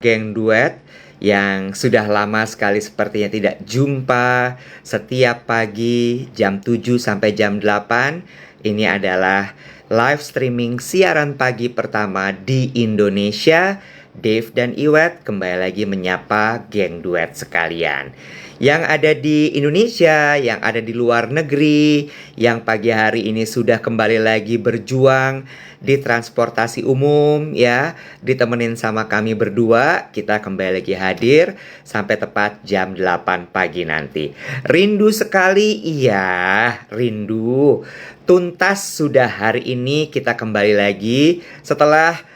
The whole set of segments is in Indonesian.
geng duet yang sudah lama sekali sepertinya tidak jumpa setiap pagi jam 7 sampai jam 8. Ini adalah live streaming siaran pagi pertama di Indonesia. Dave dan Iwet kembali lagi menyapa geng duet sekalian. Yang ada di Indonesia, yang ada di luar negeri, yang pagi hari ini sudah kembali lagi berjuang di transportasi umum ya, ditemenin sama kami berdua. Kita kembali lagi hadir sampai tepat jam 8 pagi nanti. Rindu sekali, iya rindu. Tuntas sudah hari ini kita kembali lagi setelah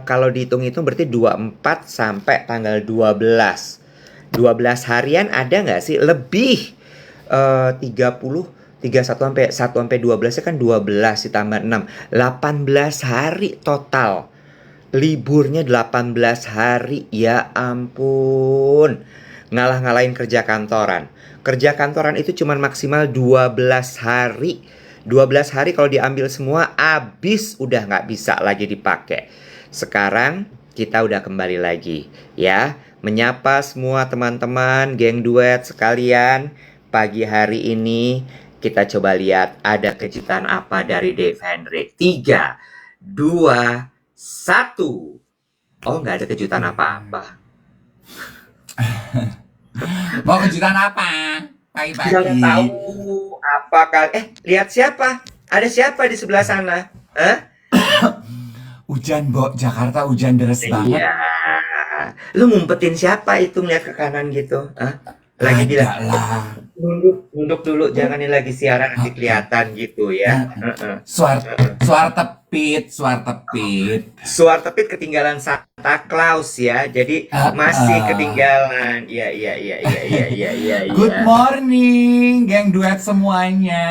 kalau dihitung-hitung berarti 24 sampai tanggal 12 harian ada nggak sih? Lebih 30 1 sampai 12 kan 12 ditambah 6 18 hari total. Liburnya 18 hari. Ya ampun. Ngalah-ngalahin kerja kantoran. Kerja kantoran itu cuma maksimal 12 hari. 12 hari kalau diambil semua habis, udah nggak bisa lagi dipakai. Sekarang kita udah kembali lagi ya, menyapa semua teman-teman geng duet sekalian. Pagi hari ini kita coba lihat ada kejutan apa dari Dave Hendrik. 3, 2, 1. Oh, nggak ada kejutan apa-apa. Mau kejutan apa? Pagi-pagi. Jangan tahu apa lihat siapa? Ada siapa di sebelah sana? Hah? Hujan, Bo. Jakarta hujan deras banget. Iya. Lu ngumpetin siapa itu ngeliat ke kanan gitu? Hah? Lagi Ada bilang, lah. nunduk dulu, jangan nih lagi siaran nanti kelihatan gitu ya. Suara tepit. Suara tepit ketinggalan Santa Claus ya. Jadi masih ketinggalan. Iya. Good morning, geng duet semuanya.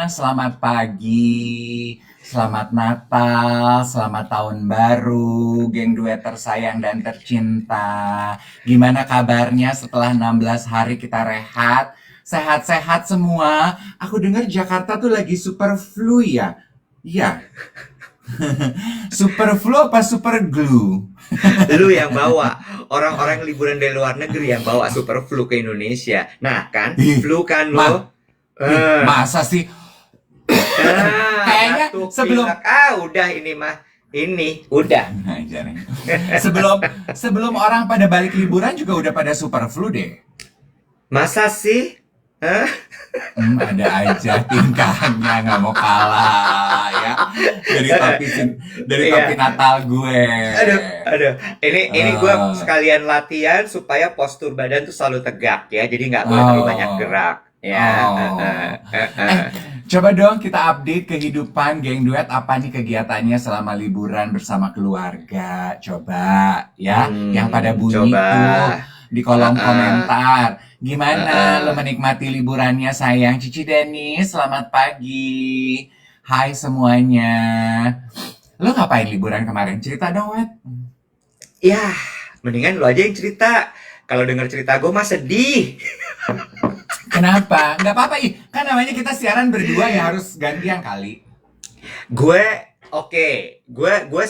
Selamat pagi. Selamat Natal, selamat Tahun Baru, geng duet tersayang dan tercinta. Gimana kabarnya setelah 16 hari kita rehat? Sehat-sehat semua. Aku dengar Jakarta tuh lagi super flu ya? Iya. Super flu apa super glue? Lu yang bawa. Orang-orang liburan dari luar negeri yang bawa super flu ke Indonesia. Nah kan, flu kan lo. Masa sih? Kayaknya sebelum udah ini mah udah sebelum orang pada balik liburan juga udah pada super flu deh. Masa sih? Ada aja tingkahnya nggak mau kalah ya dari topi Natal gue. Aduh. Ini gue sekalian latihan supaya postur badan tuh selalu tegak ya, jadi nggak boleh terlalu banyak gerak ya. Coba dong kita update kehidupan geng duet, apa nih kegiatannya selama liburan bersama keluarga. Coba ya, yang pada bunyi tuh di kolom komentar. Gimana lo menikmati liburannya sayang? Cici Denis, selamat pagi. Hai semuanya. Lo ngapain liburan kemarin? Cerita dong, Wet. Ya, mendingan lo aja yang cerita. Kalau denger cerita gue mah sedih. Kenapa? Nggak apa-apa, kan namanya kita siaran berdua ya, harus gantian kali. Gue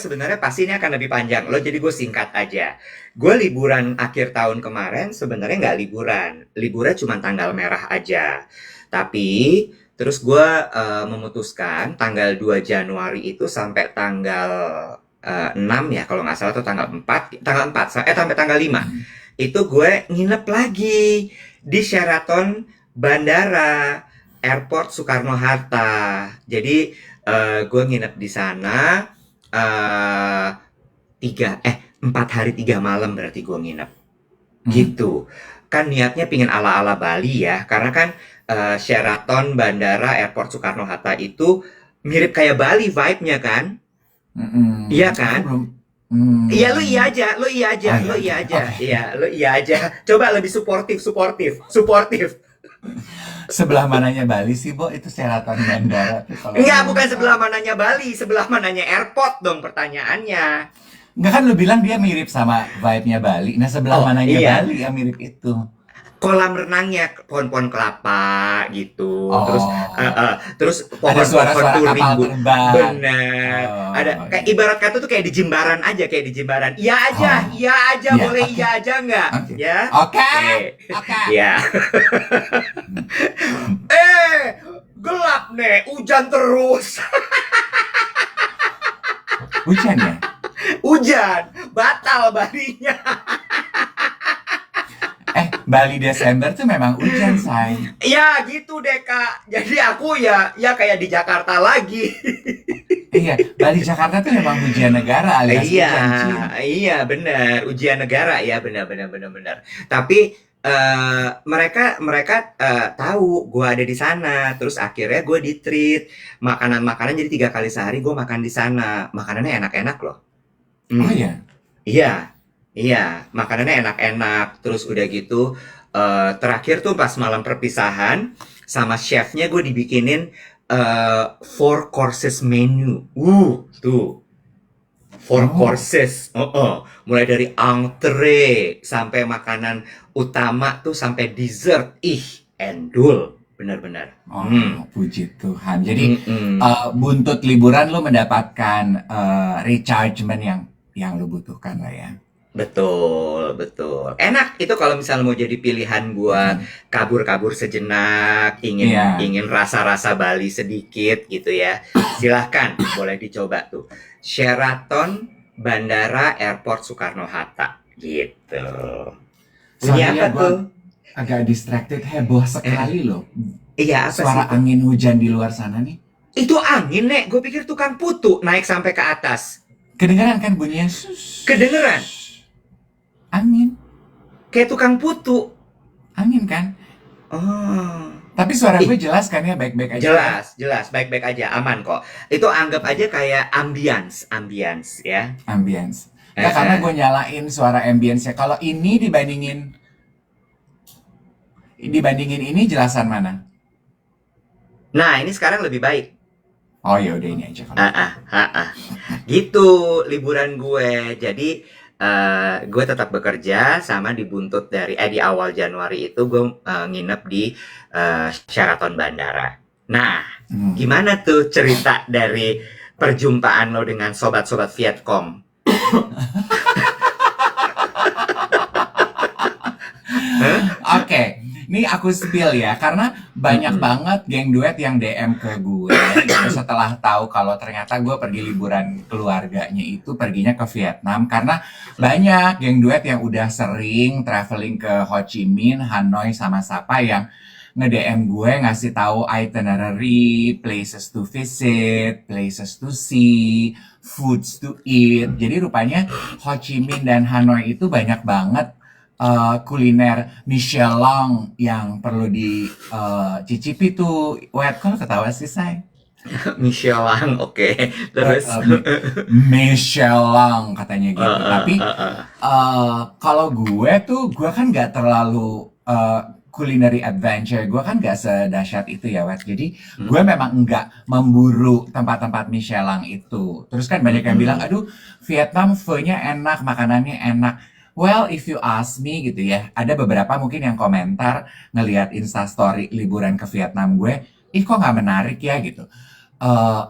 sebenarnya pasti ini akan lebih panjang lo, jadi gue singkat aja. Gue liburan akhir tahun kemarin sebenarnya nggak liburan cuma tanggal merah aja. Tapi terus gue memutuskan tanggal 2 Januari itu sampai tanggal 6 ya kalau nggak salah, atau sampai tanggal 5 itu gue nginep lagi di Sheraton Bandara Airport Soekarno-Hatta. Jadi gue nginep di sana 4 hari 3 malam berarti gue nginep. Gitu. Kan niatnya pingin ala-ala Bali ya, karena kan Sheraton Bandara Airport Soekarno-Hatta itu mirip kayak Bali vibe-nya kan? Iya kan? Iya, lu iya aja. Iya, lu iya aja. Coba lebih suportif. Sebelah mananya Bali sih, Bo? Itu Sheraton Bandara. Enggak, bukan sebelah mananya Bali, sebelah mananya airport dong pertanyaannya. Enggak, kan lu bilang dia mirip sama vibe-nya Bali. Nah, sebelah mananya Bali yang mirip itu? kolam renangnya pohon-pohon kelapa gitu, Oh, terus ada pohon-pohon suara-suara kapal turing bu, terbang. bener. Ada Oh, kayak iya. ibarat kata tuh kayak di Jimbaran aja, kayak di Jimbaran. Oh, Iya aja, ya, boleh oke, iya aja nggak? oke, Ya, oke, oke, oke. ya. Eh, gelap nih, hujan terus. Hujan ya? Hujan, batal Balinya. Bali Desember tuh memang hujan, say. Ya gitu deh Kak. Jadi aku ya kayak di Jakarta lagi. Iya, Bali Jakarta tuh memang hujan negara alias Iya, hujan, Cin. iya benar. Ujian negara ya, benar benar benar benar. Tapi mereka mereka tahu gue ada di sana. Terus akhirnya gue di treat makanan-makanan, jadi 3 kali sehari gue makan di sana. Makanannya enak-enak loh. Oh Hmm. ya, Iya, iya, makanannya enak-enak. Terus udah gitu, terakhir tuh pas malam perpisahan sama chefnya gue dibikinin 4 courses menu. Tuh four oh, courses. Mulai dari entree sampai makanan utama tuh sampai dessert. Ih, endul, benar-benar. oh, puji Tuhan. Jadi Mm-mm. buntut liburan lo mendapatkan rechargement yang lo butuhkan lah ya. Betul, betul. Enak itu kalau misalnya mau jadi pilihan buat Mm-mm. kabur-kabur sejenak, ingin Iya. ingin rasa-rasa Bali sedikit gitu ya. Silahkan, boleh dicoba tuh. Sheraton Bandara Airport Soekarno-Hatta gitu. Bunyi Sorry apa ya, gue tuh? agak distracted, heboh Eh, sekali loh. iya apa sih Suara itu? angin hujan di luar sana nih. Itu angin, Nek. Gue pikir tukang putu naik sampai ke atas. Kedengeran kan bunyinya sus. Kedengeran Angin, kayak tukang putu. angin kan? Oh. Tapi suara gue Ih, jelas kan ya, baik-baik aja ya. jelas, jelas, baik-baik aja, aman kok. Itu anggap aja kayak ambience, ambience ya. Ambience. Eh, Nggak, karena eh. gue nyalain suara ambience-nya. Kalau ini dibandingin ini jelasan mana? Nah, ini sekarang lebih baik. Oh ya udah ini aja kalau Ah, gitu. ah, ah, ah. Gitu liburan gue. Jadi gue tetap bekerja sama dibuntut di awal Januari itu gue nginep di Sheraton Bandara. Nah, Hmm. gimana tuh cerita dari perjumpaan lo dengan sobat-sobat Vietcom? Hah? Oke, ini aku spill ya, karena banyak Mm-mm. banget geng duet yang DM ke gue gitu, setelah tahu kalau ternyata gue pergi liburan keluarganya itu perginya ke Vietnam, karena banyak geng duet yang udah sering traveling ke Ho Chi Minh, Hanoi sama Sapa yang nge-DM gue ngasih tahu itinerary, places to visit, places to see, foods to eat. Jadi rupanya Ho Chi Minh dan Hanoi itu banyak banget kuliner Michelin yang perlu dicicipi tuh. Wet, kalau ketawa sih, say. Michelle Lang, oke. Wet, Terus, Michelin katanya uh, gitu. uh, Tapi uh, uh. kalau gue kan nggak terlalu culinary adventure. Gue kan nggak sedahsyat itu ya, Wet. Jadi gue memang nggak memburu tempat-tempat Michelin itu. Terus kan banyak yang bilang, Mm-mm. aduh, Vietnam pho-nya enak, makanannya enak. Well, if you ask me gitu ya, ada beberapa mungkin yang komentar ngelihat instastory liburan ke Vietnam gue, ih kok nggak menarik ya gitu.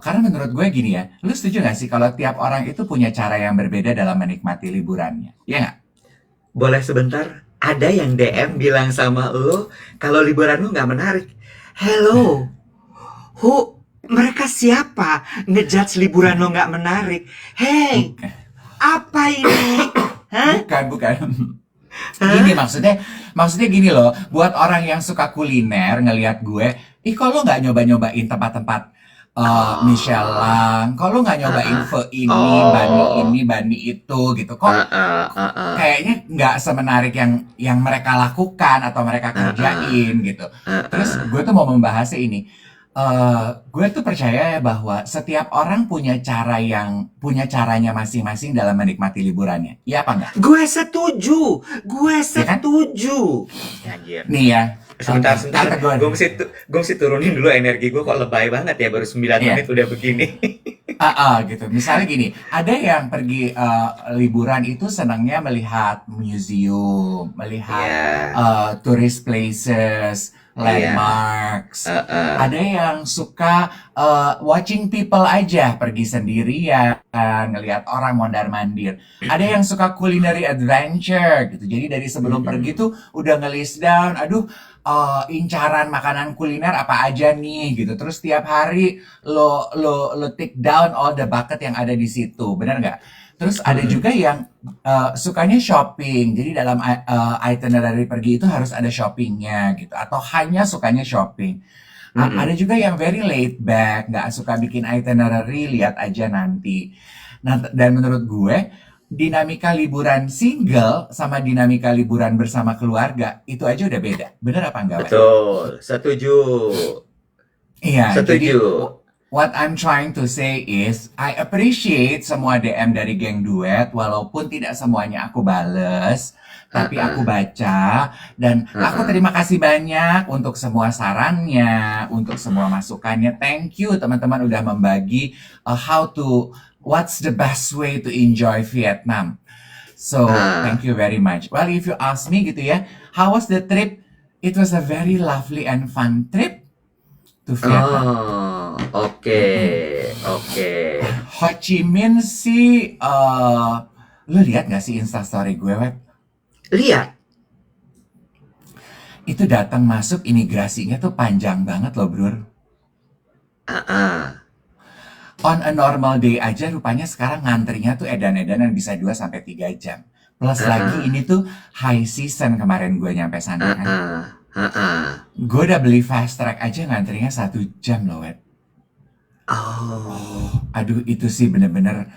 Karena menurut gue gini ya, lu setuju nggak sih kalau tiap orang itu punya cara yang berbeda dalam menikmati liburannya? Iya nggak? Boleh sebentar? Ada yang DM bilang sama lo kalau liburan lo nggak menarik. Hello, mereka siapa ngejudge liburan lo nggak menarik? Hey, Bukan, apa ini? Hah? bukan. Gini Hah? maksudnya gini loh, buat orang yang suka kuliner ngelihat gue, ih kok lo nggak nyoba-nyobain tempat-tempat Oh, Michelin, kok lo nggak ah, nyobain ah. pho Oh, ini, bani itu gitu, kok ah, ah, ah, ah, kayaknya nggak semenarik yang mereka lakukan atau mereka ah, kerjain gitu. ah, Terus ah. gue tuh mau membahas ini. Gue tuh percaya ya bahwa setiap orang punya caranya masing-masing dalam menikmati liburannya. Iya apa enggak? Gue setuju, gue Ya kan? setuju. Anjir. Nih ya, Sebentar, sebentar. Kita go. Gue mesti turunin dulu energi gue, kok lebay banget ya, baru 9 Iya. menit udah begini. Gitu. Misalnya gini, ada yang pergi liburan itu senangnya melihat museum, melihat Iya, tourist places, iya. landmarks. Heeh. Ada yang suka watching people aja, pergi sendirian, ngelihat orang mondar-mandir. Ada yang suka culinary adventure gitu. Jadi dari sebelum pergi Mm-mm. tuh udah nge-list down, aduh, incaran makanan kuliner apa aja nih gitu. Terus tiap hari lo take down all the bucket yang ada di situ, benar nggak? Terus ada Mm-mm. juga yang sukanya shopping, jadi dalam itinerary pergi itu harus ada shoppingnya gitu, atau hanya sukanya shopping. Ada Mm-mm. juga yang very laid back, nggak suka bikin itinerary, lihat aja nanti. Nah, dan menurut gue, dinamika liburan single sama dinamika liburan bersama keluarga itu aja udah beda. Bener apa enggak, Wet? Betul, setuju. Iya, jadi Setuju. what I'm trying to say is I appreciate semua DM dari geng duet walaupun tidak semuanya aku bales, tapi aku Heeh. baca dan aku Heeh. terima kasih banyak untuk semua sarannya, untuk semua masukannya. Thank you teman-teman udah membagi what's the best way to enjoy Vietnam. So, thank Ah. you very much. Well, if you ask me gitu ya, how was the trip? It was a very lovely and fun trip to Vietnam. Oh, oke, Mm-mm. oke. Ho Chi Minh sih, lu lihat nggak sih instastory gue, Web? Lihat. Itu datang masuk imigrasinya tuh panjang banget loh, bro. Ah, ah. On a normal day aja rupanya sekarang ngantrinya tuh edan-edanan bisa 2 sampai 3 jam. Plus Ah, lagi ini ah. tuh high season kemarin gue nyampe sana Ah, kan. ah. Ah, ah. Gue udah beli fast track aja ngantrinya 1 jam loh, Web. Oh. Aduh, itu sih bener-bener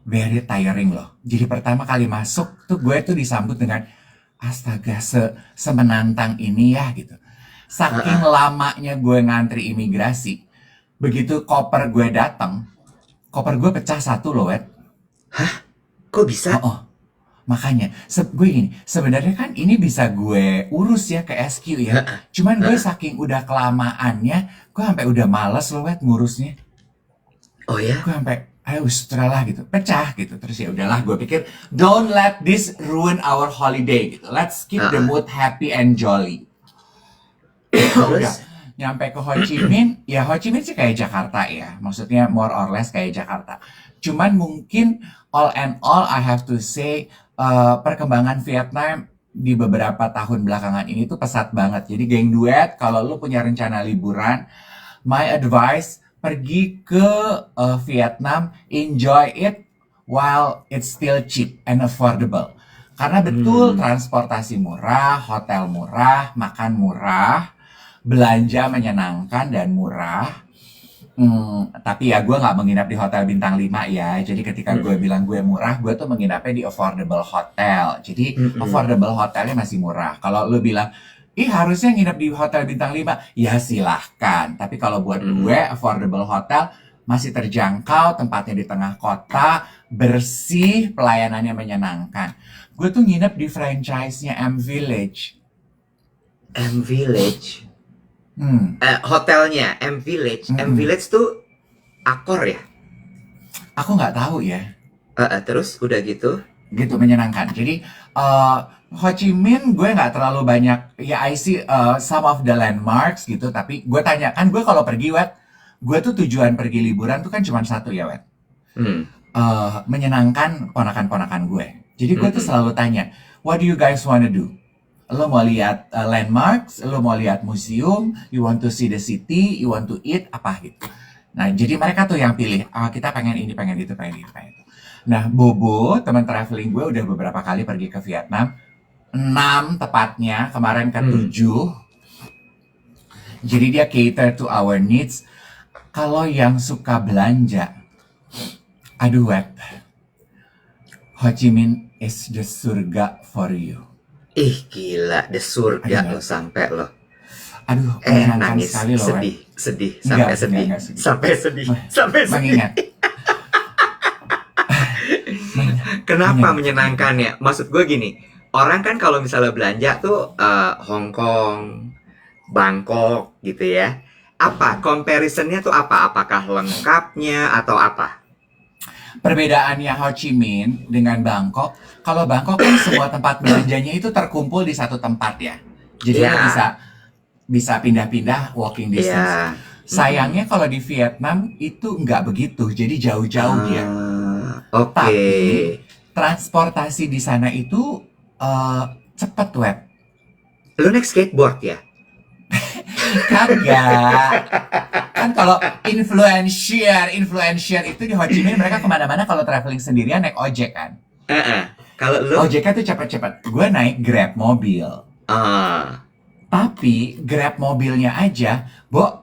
very tiring loh. Jadi pertama kali masuk tuh gue tuh disambut dengan astaga semenantang ini ya gitu. Ah, Saking ah. lamanya gue ngantri imigrasi, begitu koper gue datang, koper gue pecah satu loh, Wet. Kok bisa? Oh, oh. Makanya, gue gini, sebenarnya kan ini bisa gue urus ya ke SQ ya. Ah, Cuman gue ah. saking udah kelamaannya, gue sampai udah males loh, Wet, ngurusnya. Oh ya? Gue sampai ayo lah gitu, pecah gitu. Terus ya udahlah, gue pikir don't let this ruin our holiday gitu. Let's keep Ah, the ah. mood happy and jolly. Udah Terus? nyampe ke Ho Chi Minh, ya Ho Chi Minh sih kayak Jakarta ya, maksudnya more or less kayak Jakarta. Cuman mungkin all and all I have to say perkembangan Vietnam di beberapa tahun belakangan ini tuh pesat banget. Jadi geng duet, kalau lu punya rencana liburan, my advice pergi ke Vietnam, enjoy it while it's still cheap and affordable. Karena betul Hmm. transportasi murah, hotel murah, makan murah, belanja menyenangkan dan murah. Tapi ya gue nggak menginap di hotel bintang 5 ya. Jadi ketika gue Mm-mm. bilang gue murah, gue tuh menginapnya di affordable hotel. Jadi Mm-mm. affordable hotelnya masih murah. Kalau lu bilang, ih harusnya nginap di hotel bintang 5, ya silahkan. Tapi kalau buat gue, Mm-mm. affordable hotel masih terjangkau, tempatnya di tengah kota, bersih, pelayanannya menyenangkan. Gue tuh nginep di franchise-nya M Village. M Village. Hmm, Hotelnya M Village. M mm-mm. Village tuh akor ya? Aku nggak tahu ya. Terus udah gitu. Gitu menyenangkan. Jadi Ho Chi Minh gue nggak terlalu banyak ya I see some of the landmarks gitu tapi gue tanya kan gue kalau pergi Wet gue tuh tujuan pergi liburan tuh kan cuma satu ya Wet Hmm. menyenangkan ponakan-ponakan gue. Jadi gue tuh Mm-mm. selalu tanya what do you guys wanna do? Lo mau lihat landmarks, lo mau lihat museum, you want to see the city, you want to eat apa gitu. Nah, jadi mereka tuh yang pilih, kita pengen ini, pengen itu, pengen itu, pengen itu. Nah, Bobo, teman traveling gue udah beberapa kali pergi ke Vietnam. 6 tepatnya, kemarin ke Hmm. 7. Jadi dia cater to our needs. Kalau yang suka belanja, aduh Web, Ho Chi Minh is the surga for you. Ih gila, the surga Aduh, lo sampai lo. aduh menyenangkan Nangis, sekali loh Web. sedih, sedih, Enggak, sampai sedih, enggak sedih. sampai sedih, sampai sedih. Mengingat, Kenapa menyenangkan. menyenangkannya? Maksud gue gini, orang kan kalau misalnya belanja tuh Hong Kong, Bangkok gitu ya. Apa comparisonnya tuh apa? Apakah lengkapnya atau apa? Perbedaannya Ho Chi Minh dengan Bangkok, kalau Bangkok kan semua tempat belanjanya itu terkumpul di satu tempat ya. Jadi lo Iya, bisa bisa pindah-pindah walking distance. iya. Mm-mm. Sayangnya kalau di Vietnam itu nggak begitu, jadi jauh-jauh dia. Oke. Tapi transportasi di sana itu eh, cepet web. Lu naik skateboard ya? Kagak. Kan kalau influencer itu di Ho Chi Minh mereka kemana-mana kalau traveling sendirian naik ojek kan. Heeh. Kalau lu? Ojeknya tuh cepet-cepet. Gue naik Grab mobil. Ah. Tapi Grab mobilnya aja,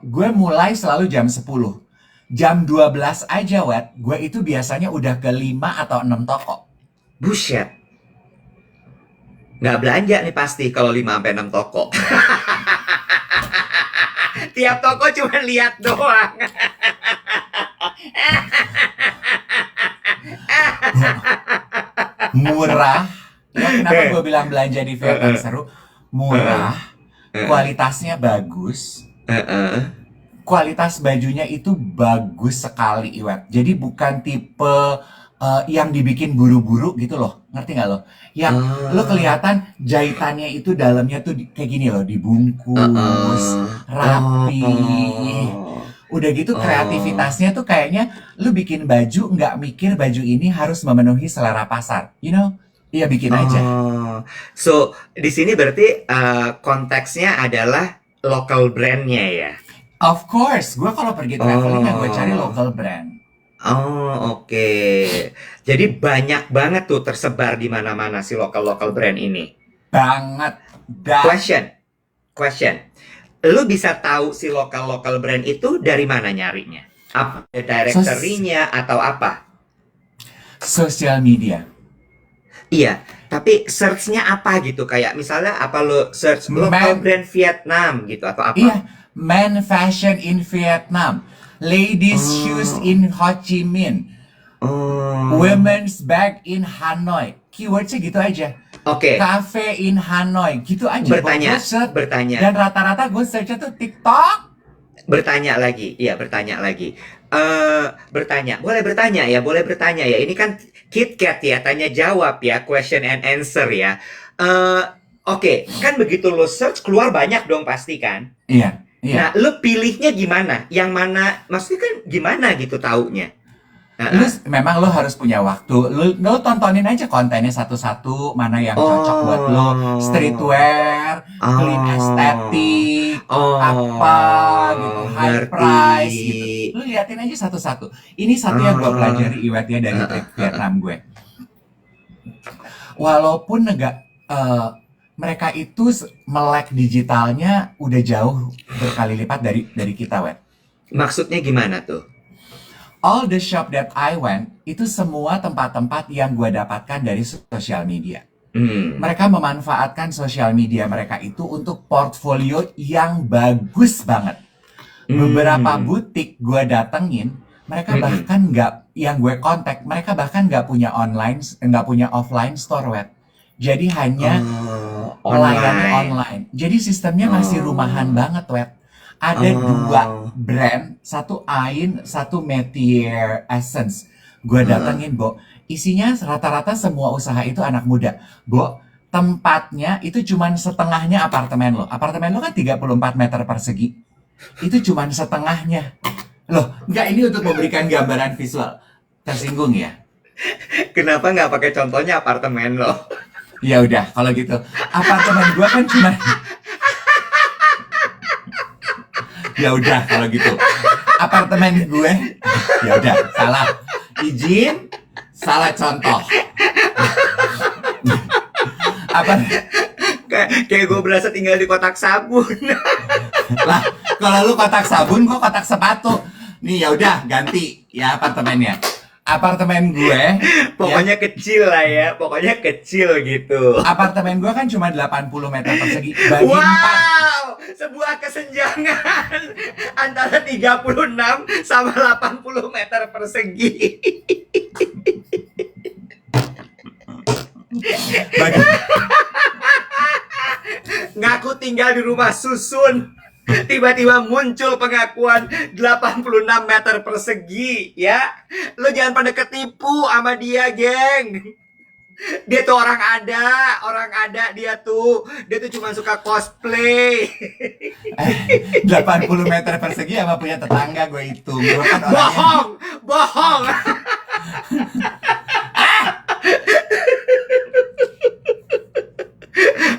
gue mulai selalu jam 10. Jam 12 aja, Wet. Gue itu biasanya udah ke 5 atau 6 toko. Buset. Nggak belanja nih pasti kalau 5 sampai 6 toko. Tiap toko cuma lihat doang. Murah. Ya, kenapa gue bilang belanja di Vietnam seru? Murah, kualitasnya bagus, Heeh. kualitas bajunya itu bagus sekali, Iwet. Jadi bukan tipe yang dibikin buru-buru gitu loh. Ngerti nggak lo? Yang lo kelihatan jahitannya itu dalamnya tuh kayak gini loh, dibungkus, rapi. Udah gitu kreativitasnya tuh kayaknya lu bikin baju nggak mikir baju ini harus memenuhi selera pasar. You know? Iya bikin aja. So, di sini berarti konteksnya adalah local brandnya ya. Of course, gue kalau pergi traveling ya gue cari local brand. Oke. Jadi banyak banget tuh tersebar di mana-mana si local brand ini. Banget. Question. Lu bisa tahu si local brand itu dari mana nyarinya? Apa directory-nya atau apa? Social media. Iya, tapi search-nya apa gitu? Kayak misalnya apa lo search local brand Vietnam gitu atau apa? Iya, men fashion in Vietnam, ladies shoes in Ho Chi Minh, women's bag in Hanoi. Keywordnya gitu aja. Oke. Cafe in Hanoi, gitu aja. Bertanya. Dan rata-rata gue searchnya tuh TikTok. Bertanya lagi. Boleh bertanya ya. Ini kan KitKat ya, tanya jawab ya, question and answer ya. Oke, kan begitu lo search keluar banyak dong pasti kan? Iya. Nah, lo pilihnya gimana? Yang mana? Maksudnya kan gimana gitu taunya? Memang lo harus punya waktu. Lo tontonin aja kontennya satu-satu, mana yang cocok buat lo. Streetwear, clean estetik, apa gitu, high price gitu. Lo liatin aja satu-satu. Ini satu yang gue pelajari Iwet ya dari trip Vietnam gue. Walaupun mereka itu melek digitalnya udah jauh berkali lipat dari kita, Wet. Maksudnya gimana tuh? All the shop that I went, itu semua tempat-tempat yang gue dapatkan dari sosial media. Mereka memanfaatkan sosial media mereka itu untuk portfolio yang bagus banget. Beberapa butik gue datengin, mereka bahkan yang gue kontak, mereka bahkan nggak punya offline store, Web. Jadi hanya melayani online. Jadi sistemnya masih rumahan banget, Web. Ada 2 brand, satu Ain, satu Metier Essence. Gue datengin, Bo. Isinya rata-rata semua usaha itu anak muda. Bo, tempatnya itu cuman setengahnya apartemen lo. Apartemen lo kan 34 meter persegi. Itu cuman setengahnya. Loh, enggak, ini untuk memberikan gambaran visual. Tersinggung ya? Kenapa nggak pakai contohnya apartemen lo? Ya udah, kalau gitu. Apartemen gue kan cuma... Ya udah kalau gitu. Apartemen gue, ya udah salah. Izin, salah contoh. Kayak gue berasa tinggal di kotak sabun. Lah, kalau lu kotak sabun, gue kotak sepatu. Nih ya udah ganti ya apartemennya. Apartemen gue pokoknya ya, kecil lah ya, pokoknya kecil gitu. Apartemen gue kan cuma 80 meter persegi. Bagi wow, 4. Sebuah kesenjangan antara 36 sama 80 meter persegi. ngaku tinggal di rumah susun. Tiba-tiba muncul pengakuan 86 meter persegi, ya. Lo jangan pada ketipu sama dia, geng. Dia tuh orang ada dia tuh. Dia tuh cuma suka cosplay. 80 meter persegi sama punya tetangga gue itu. Gue kan orangnya Bohong.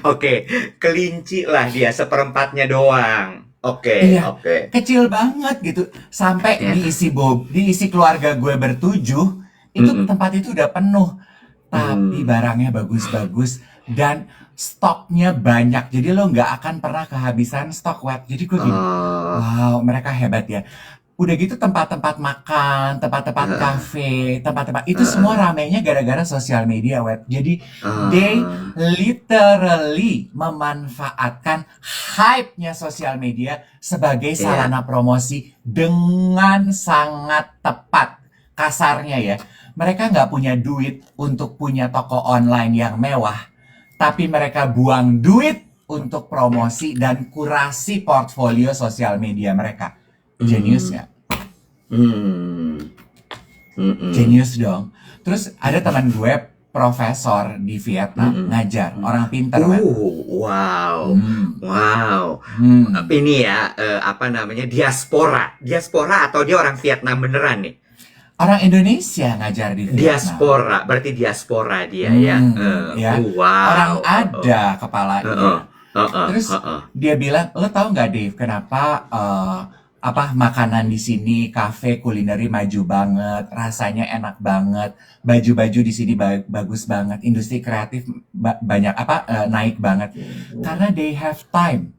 Oke, kelinci lah dia seperempatnya doang. Oke, iya, oke. kecil banget gitu. Sampai Ya. diisi keluarga gue bertujuh, itu Mm-mm. tempat itu udah penuh. Tapi Hmm. barangnya bagus-bagus dan stoknya banyak. Jadi lo nggak akan pernah kehabisan stok web. Jadi gue gini, Oh. wow, mereka hebat ya. Udah gitu tempat-tempat makan, tempat-tempat kafe, tempat-tempat itu semua ramainya gara-gara sosial media web. Jadi they literally memanfaatkan hype-nya sosial media sebagai Iya. sarana promosi dengan sangat tepat. Kasarnya ya, mereka nggak punya duit untuk punya toko online yang mewah, tapi mereka buang duit untuk promosi dan kurasi portfolio sosial media mereka. Genius nggak? Genius dong. Terus ada teman gue profesor di Vietnam ngajar, orang pintar kan. Wow. Hmm. Wow. Hmm. Ini ya, apa namanya, diaspora. Diaspora atau dia orang Vietnam beneran nih? Orang Indonesia ngajar di Vietnam. Diaspora, berarti diaspora dia ya. Ya. Wow. Orang ada kepalanya. Terus Heeh. dia bilang, lo tahu nggak Dave, kenapa makanan di sini, kafe kulineri maju banget, rasanya enak banget, baju-baju di sini bagus banget, industri kreatif banyak naik banget, karena they have time.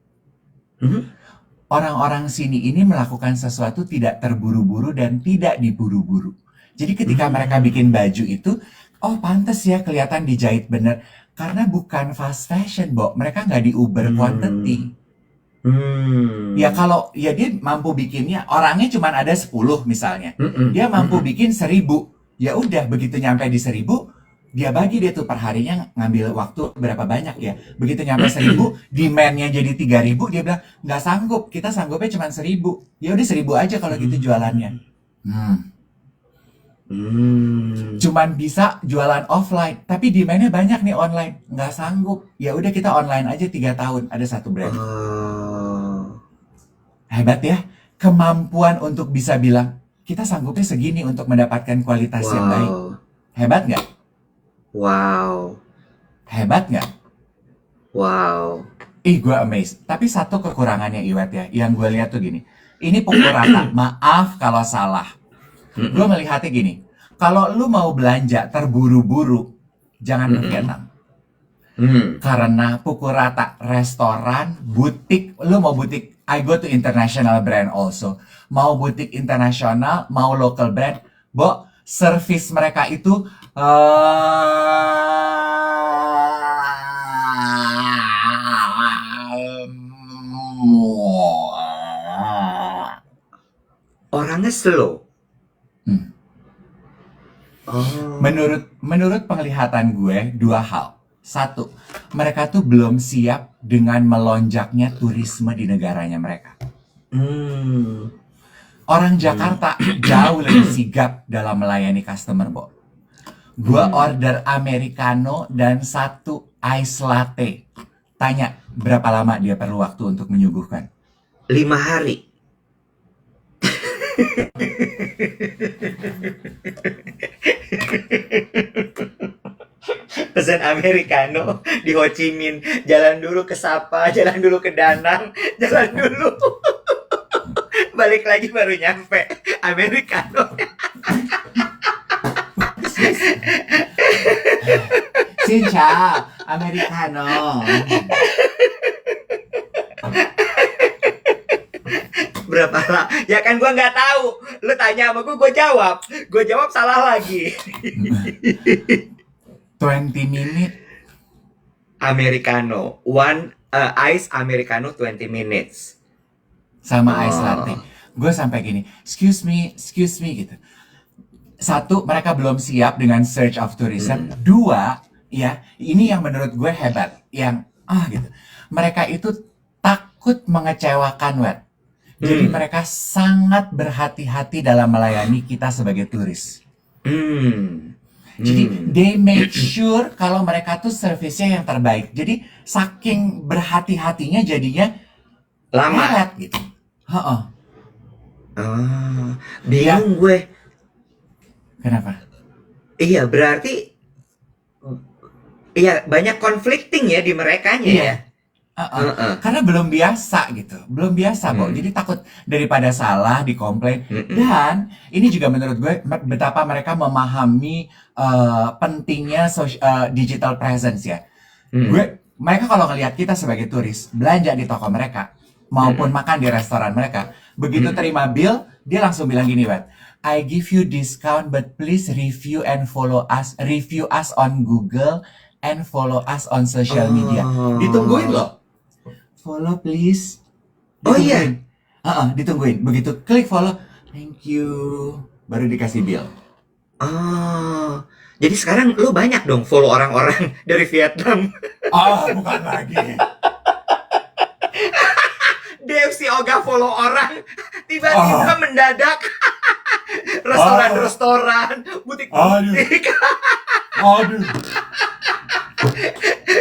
Orang-orang sini ini melakukan sesuatu tidak terburu-buru dan tidak diburu-buru. Jadi ketika mereka bikin baju itu, oh pantes ya kelihatan dijahit bener, karena bukan fast fashion, Bo. Mereka nggak di-Uber quantity. Ya kalau ya dia mampu bikinnya, orangnya cuma ada 10 misalnya. Dia mampu bikin 1000. Ya udah, begitu nyampe di 1000, dia bagi dia tuh per harinya ngambil waktu berapa banyak ya. Begitu nyampe 1000, demand-nya jadi 3000, dia bilang nggak sanggup, kita sanggupnya cuma 1000. Ya udah 1000 aja kalau gitu jualannya. Cuman bisa jualan offline, tapi demand-nya banyak nih online, nggak sanggup. Ya udah kita online aja 3 tahun, ada satu brand. Hebat ya, kemampuan untuk bisa bilang kita sanggupnya segini untuk mendapatkan kualitas yang baik. Hebat nggak? Wow. Hebat nggak? Wow. Gue amazed. Tapi satu kekurangannya Iwet ya, yang gue lihat tuh gini. Ini pukul rata, maaf kalau salah. Gue melihatnya gini, kalau lu mau belanja terburu-buru, jangan ke Vietnam. Karena pukul rata restoran, butik, lu mau butik, I go to international brand also. Mau butik internasional, mau local brand, Bo, service mereka itu orangnya slow. Menurut penglihatan gue, 2 hal. 1, mereka tuh belum siap dengan melonjaknya turisme di negaranya mereka. Orang Jakarta jauh lebih sigap dalam melayani customer, Bo. Gua order americano dan 1 ice latte. Tanya, berapa lama dia perlu waktu untuk menyuguhkan? 5 hari. Pesan americano di Ho Chi Minh, jalan dulu ke Sapa, jalan dulu ke Danang, jalan dulu. Balik lagi baru nyampe americano. Xin chào, americano. Berapa lama? Ya kan gua nggak tahu. Lu tanya sama gua jawab. Gua jawab salah lagi. 20 minutes. Americano, ice americano 20 minutes. Sama ice latte. Gue sampai gini, excuse me gitu. 1, mereka belum siap dengan surge of tourism. 2, ya, ini yang menurut gue hebat. Yang gitu. Mereka itu takut mengecewakan, Wet. Jadi Hmm. mereka sangat berhati-hati dalam melayani kita sebagai turis. Hmm. Jadi Hmm. they make sure kalau mereka tuh servisnya yang terbaik. Jadi saking berhati-hatinya jadinya Lama. lelet gitu. Heeh. Ah, Ya, bingung gue. kenapa? Iya, berarti iya banyak conflicting ya di merekanya ya. Iya. Heeh. Heeh. Karena belum biasa gitu. Belum biasa, Bo. Hmm. Jadi takut daripada salah, dikomplain. Mm-mm. Dan ini juga menurut gue betapa mereka memahami pentingnya digital presence ya. Hmm. Mereka kalau ngelihat kita sebagai turis, belanja di toko mereka, maupun Mm-mm. makan di restoran mereka, begitu Mm-mm. terima bill, dia langsung bilang gini, Wet. I give you discount, but please review us on Google, and follow us on social media. Ditungguin Oh. loh. Follow please. Oh iya. Ditungguin. Ditungguin. Begitu klik follow, thank you. Baru dikasih bill. Oh. Jadi sekarang lu banyak dong follow orang-orang dari Vietnam. Oh, bukan lagi. DFC Oga follow orang. Tiba-tiba mendadak. Restoran-restoran, butik-butik. Aduh.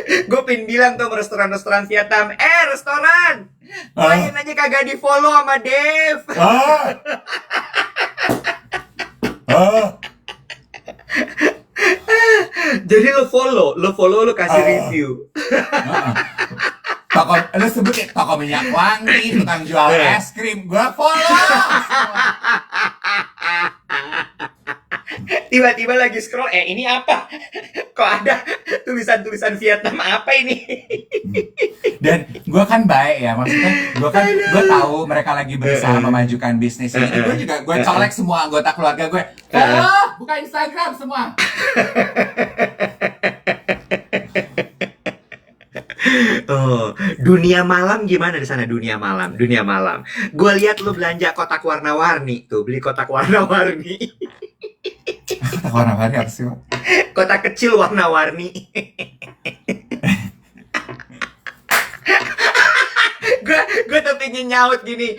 Gue pin bilang tuh sama restoran-restoran Vietnam, restoran, main aja kagak di follow sama Dev. Jadi lo follow, lo kasih review. Lu sebutin toko minyak wangi, tukang jual es krim, gue follow. Tiba-tiba lagi scroll, ini apa? Kok ada tulisan-tulisan Vietnam apa ini? Dan gue kan baik ya, maksudnya gue tahu mereka lagi berusaha memajukan bisnis ini. Jadi gue colek semua anggota keluarga gue. Follow, buka Instagram semua. Oh, dunia malam gimana di sana? Dunia malam. Gue lihat lu belanja kotak warna-warni tuh, beli kotak warna-warni. Kotak warna-warni apa sih, Pak? Kotak kecil warna-warni. gue tuh pingin nyaut gini.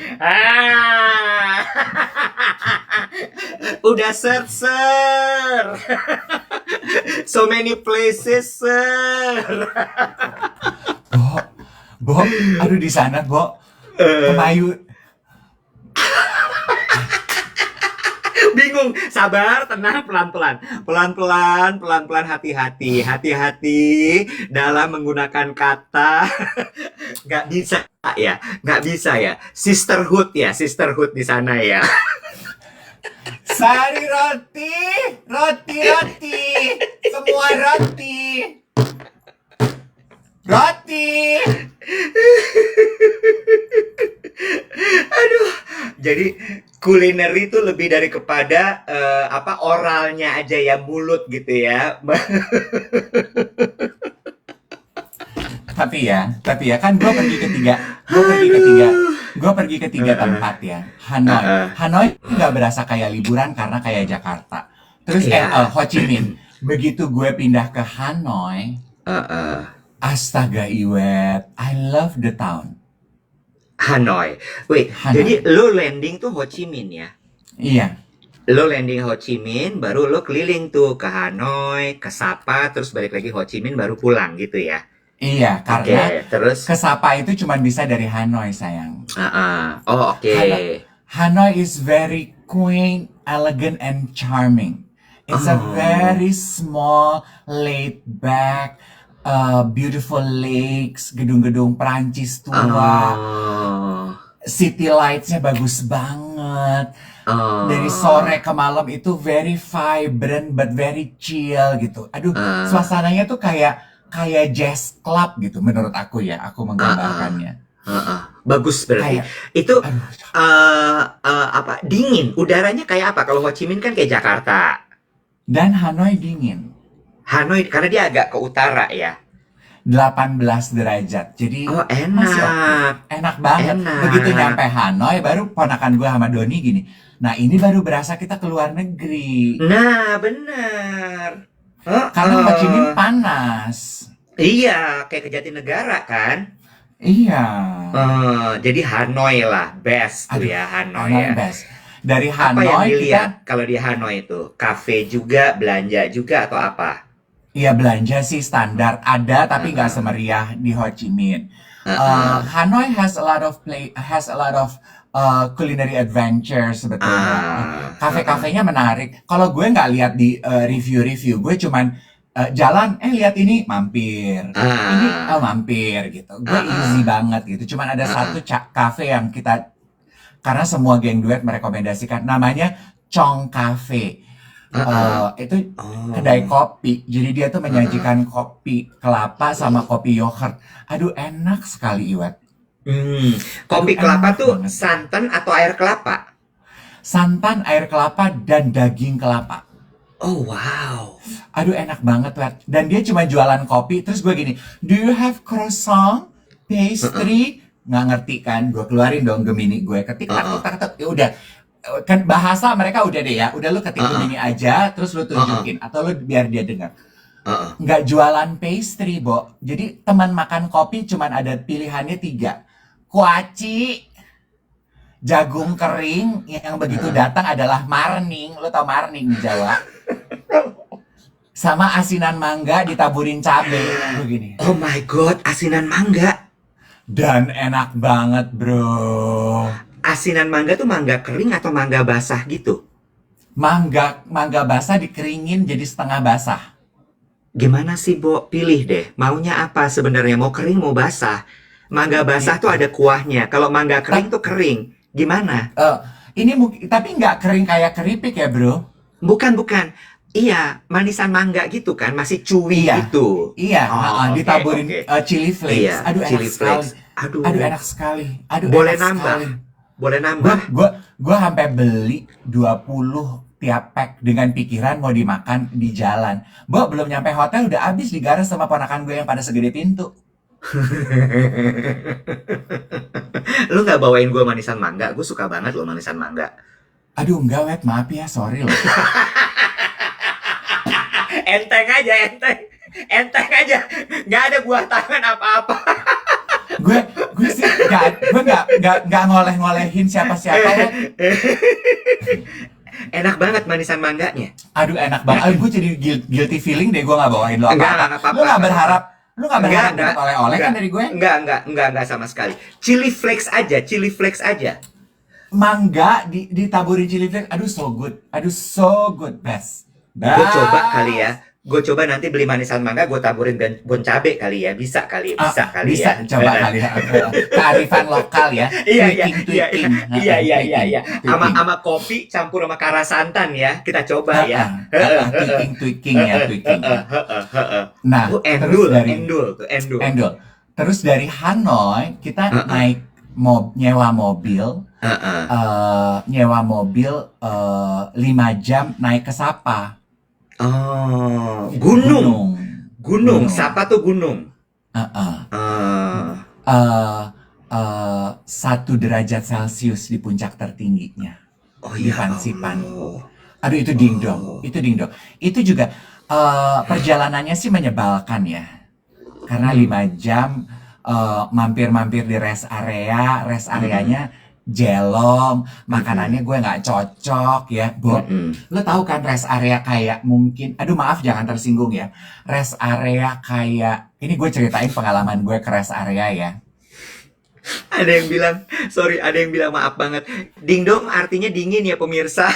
Udah search, sir. So many places, sir. Bo, aduh di sana, Bo. Kemayu. Bingung, sabar, tenang, pelan-pelan, hati-hati dalam menggunakan kata. Nggak bisa ya, sisterhood di sana ya. Sari roti, semua roti. Aduh, jadi kuliner itu lebih dari kepada oralnya aja ya, mulut gitu ya. Tapi ya kan gue pergi ke tiga tempat ya. Hanoi nggak berasa kayak liburan karena kayak Jakarta. Terus Ho Chi Minh. Begitu gue pindah ke Hanoi, astaga Iwet, I love the town. Hanoi. Jadi lo landing tuh Ho Chi Minh ya? Iya. Lo landing Ho Chi Minh, baru lo keliling tuh ke Hanoi, ke Sapa, terus balik lagi Ho Chi Minh, baru pulang gitu ya? Iya, karena terus ke Sapa itu cuma bisa dari Hanoi, sayang. Oke. Hanoi is very quaint, elegant, and charming. It's a very small, laid back, beautiful lakes, gedung-gedung Prancis tua, city lights-nya bagus banget. Dari sore ke malam itu very vibrant but very chill gitu. Aduh, suasananya tuh kayak jazz club gitu menurut aku ya. Aku menggambarkannya. Bagus berarti. Itu dingin. Udaranya kayak apa? Kalau Ho Chi Minh kan kayak Jakarta. Dan Hanoi dingin. Hanoi karena dia agak ke utara ya. 18 derajat. Jadi enak. masih enak banget. Begitu nyampe Hanoi baru ponakan gue sama Doni gini. Nah, ini baru berasa kita keluar negeri. Nah, benar. Karena Ho Chi Minh panas. Iya, kayak ke Jatinegara kan? Iya. Jadi Hanoi lah, best tuh Aduh, ya Hanoi Hanoi ya. best. Dari Apa yang Hanoi kita, dilihat kalau di Hanoi itu? Kafe juga, belanja juga atau apa? ya belanja sih standar ada tapi nggak Heeh, semeriah di Ho Chi Minh. heeh. Hanoi has a lot of culinary adventure sebetulnya. Ah, heeh. Kafe-kafenya menarik. Kalau gue nggak lihat di review-review, gue cuman jalan, lihat ini mampir, ini Ah, mampir gitu. Gue easy heeh, banget gitu. Cuman ada heeh, satu cafe yang kita karena semua geng duet merekomendasikan namanya Chong Cafe. heeh. Itu kedai Oh, kopi. Jadi dia tuh heeh. menyajikan kopi kelapa sama kopi yogurt. Aduh enak sekali Iwet. Hmm, Aduh kopi kelapa enak tuh banget. santan atau air kelapa? Santan, air kelapa, dan daging kelapa. Oh, wow. Aduh enak banget Wet. Dan dia cuma jualan kopi. Terus gue gini, do you have croissant, Heeh, pastry? Nggak ngerti kan? Gue keluarin dong Gemini gue. Ketik tak tak heeh, tak tak. Ya udah. Kan bahasa mereka udah deh ya. Udah lu ketik heeh, Gemini aja. Terus lu heeh, tunjukin. Atau lu biar dia dengar. heeh. Nggak jualan pastry, Bo. Jadi teman makan kopi cuman ada pilihannya tiga. Kuaci, jagung kering, yang begitu Heeh. datang adalah marning. Lo tau marning di Jawa? Sama asinan mangga ditaburin cabe. Begini. Oh my God, asinan mangga. Dan enak banget, bro. Asinan mangga tuh mangga kering atau mangga basah gitu? Mangga mangga basah dikeringin jadi setengah basah. Gimana sih, Bo? Pilih deh. Maunya apa sebenarnya? Mau kering, mau basah? Mangga basah tuh Itu. ada kuahnya. Kalau mangga kering Ta- tuh kering. Gimana? eh, ini mungkin tapi nggak kering kayak keripik ya, bro. Bukan, bukan. Iya, manisan mangga gitu kan, masih chewy Iya, gitu. iya, Oh, oke, ditaburin oke. chili flakes. Iya, Aduh enak chili sekali. flakes. Aduh Aduh, enak sekali. Aduh boleh enak nambah. sekali. Boleh Gue nambah. gue gue sampai beli 20 tiap pack dengan pikiran mau dimakan di jalan. Bo, belum nyampe hotel udah habis digaras sama ponakan gue yang pada segede pintu. Lu nggak bawain gue manisan mangga? Gue suka banget loh manisan mangga. Aduh enggak, Wet, maaf ya, sorry loh. Enteng aja, enteng. Enteng aja. Nggak ada buah tangan apa-apa. gue gue sih gue nggak ngoleh-ngolehin siapa-siapa, Wet. Enak banget manisan mangganya. Aduh enak banget. Aduh, gue jadi guilty feeling deh gue nggak bawain lo apa-apa. Enggak Lu apa-apa, nggak enggak apa-apa. berharap lu nggak Enggak, berharap dapat oleh-oleh kan enggak, dari gue? enggak sama sekali. Chili flakes aja, chili flakes aja. Mangga ditaburin chili flakes. Aduh so good. Aduh so good, best. Gue coba kali ya. Best. Gue coba nanti beli manisan mangga, gue taburin bon cabe kali ya. Bisa kali Bisa ya. coba kali ya, kearifan lokal ya, Iya, iya, tweaking iya, tweaking, iya, iya, iya, tweaking iya. Sama tweaking. sama kopi campur sama kara santan ya. Kita coba ya. Tweaking tweaking ya, tweaking ya. Nah, Oh, terus endul, dari endul tuh, endul. Endol, terus dari Hanoi kita naik nyewa mobil, nyewa mobil 5 jam naik ke Sapa, Oh, gunung. gunung, Gunung, gunung. siapa tuh gunung? Uh-uh. Eh, 1 derajat Celcius di puncak tertingginya oh di ya Fansipan. Allah. Aduh itu dingdong, Oh. itu dingdong. Itu juga perjalanannya sih menyebalkan ya, karena Hmm. 5 jam mampir-mampir di rest Mm-mm. areanya jelong, Mm-mm. makanannya gue nggak cocok ya, Bo. Mm-mm. Lo tahu kan rest area kayak mungkin, aduh maaf jangan tersinggung ya, rest area kayak, ini gue ceritain pengalaman gue ke rest area ya. Ada yang bilang, sorry, ada yang bilang maaf banget. Dingdong artinya dingin ya pemirsa.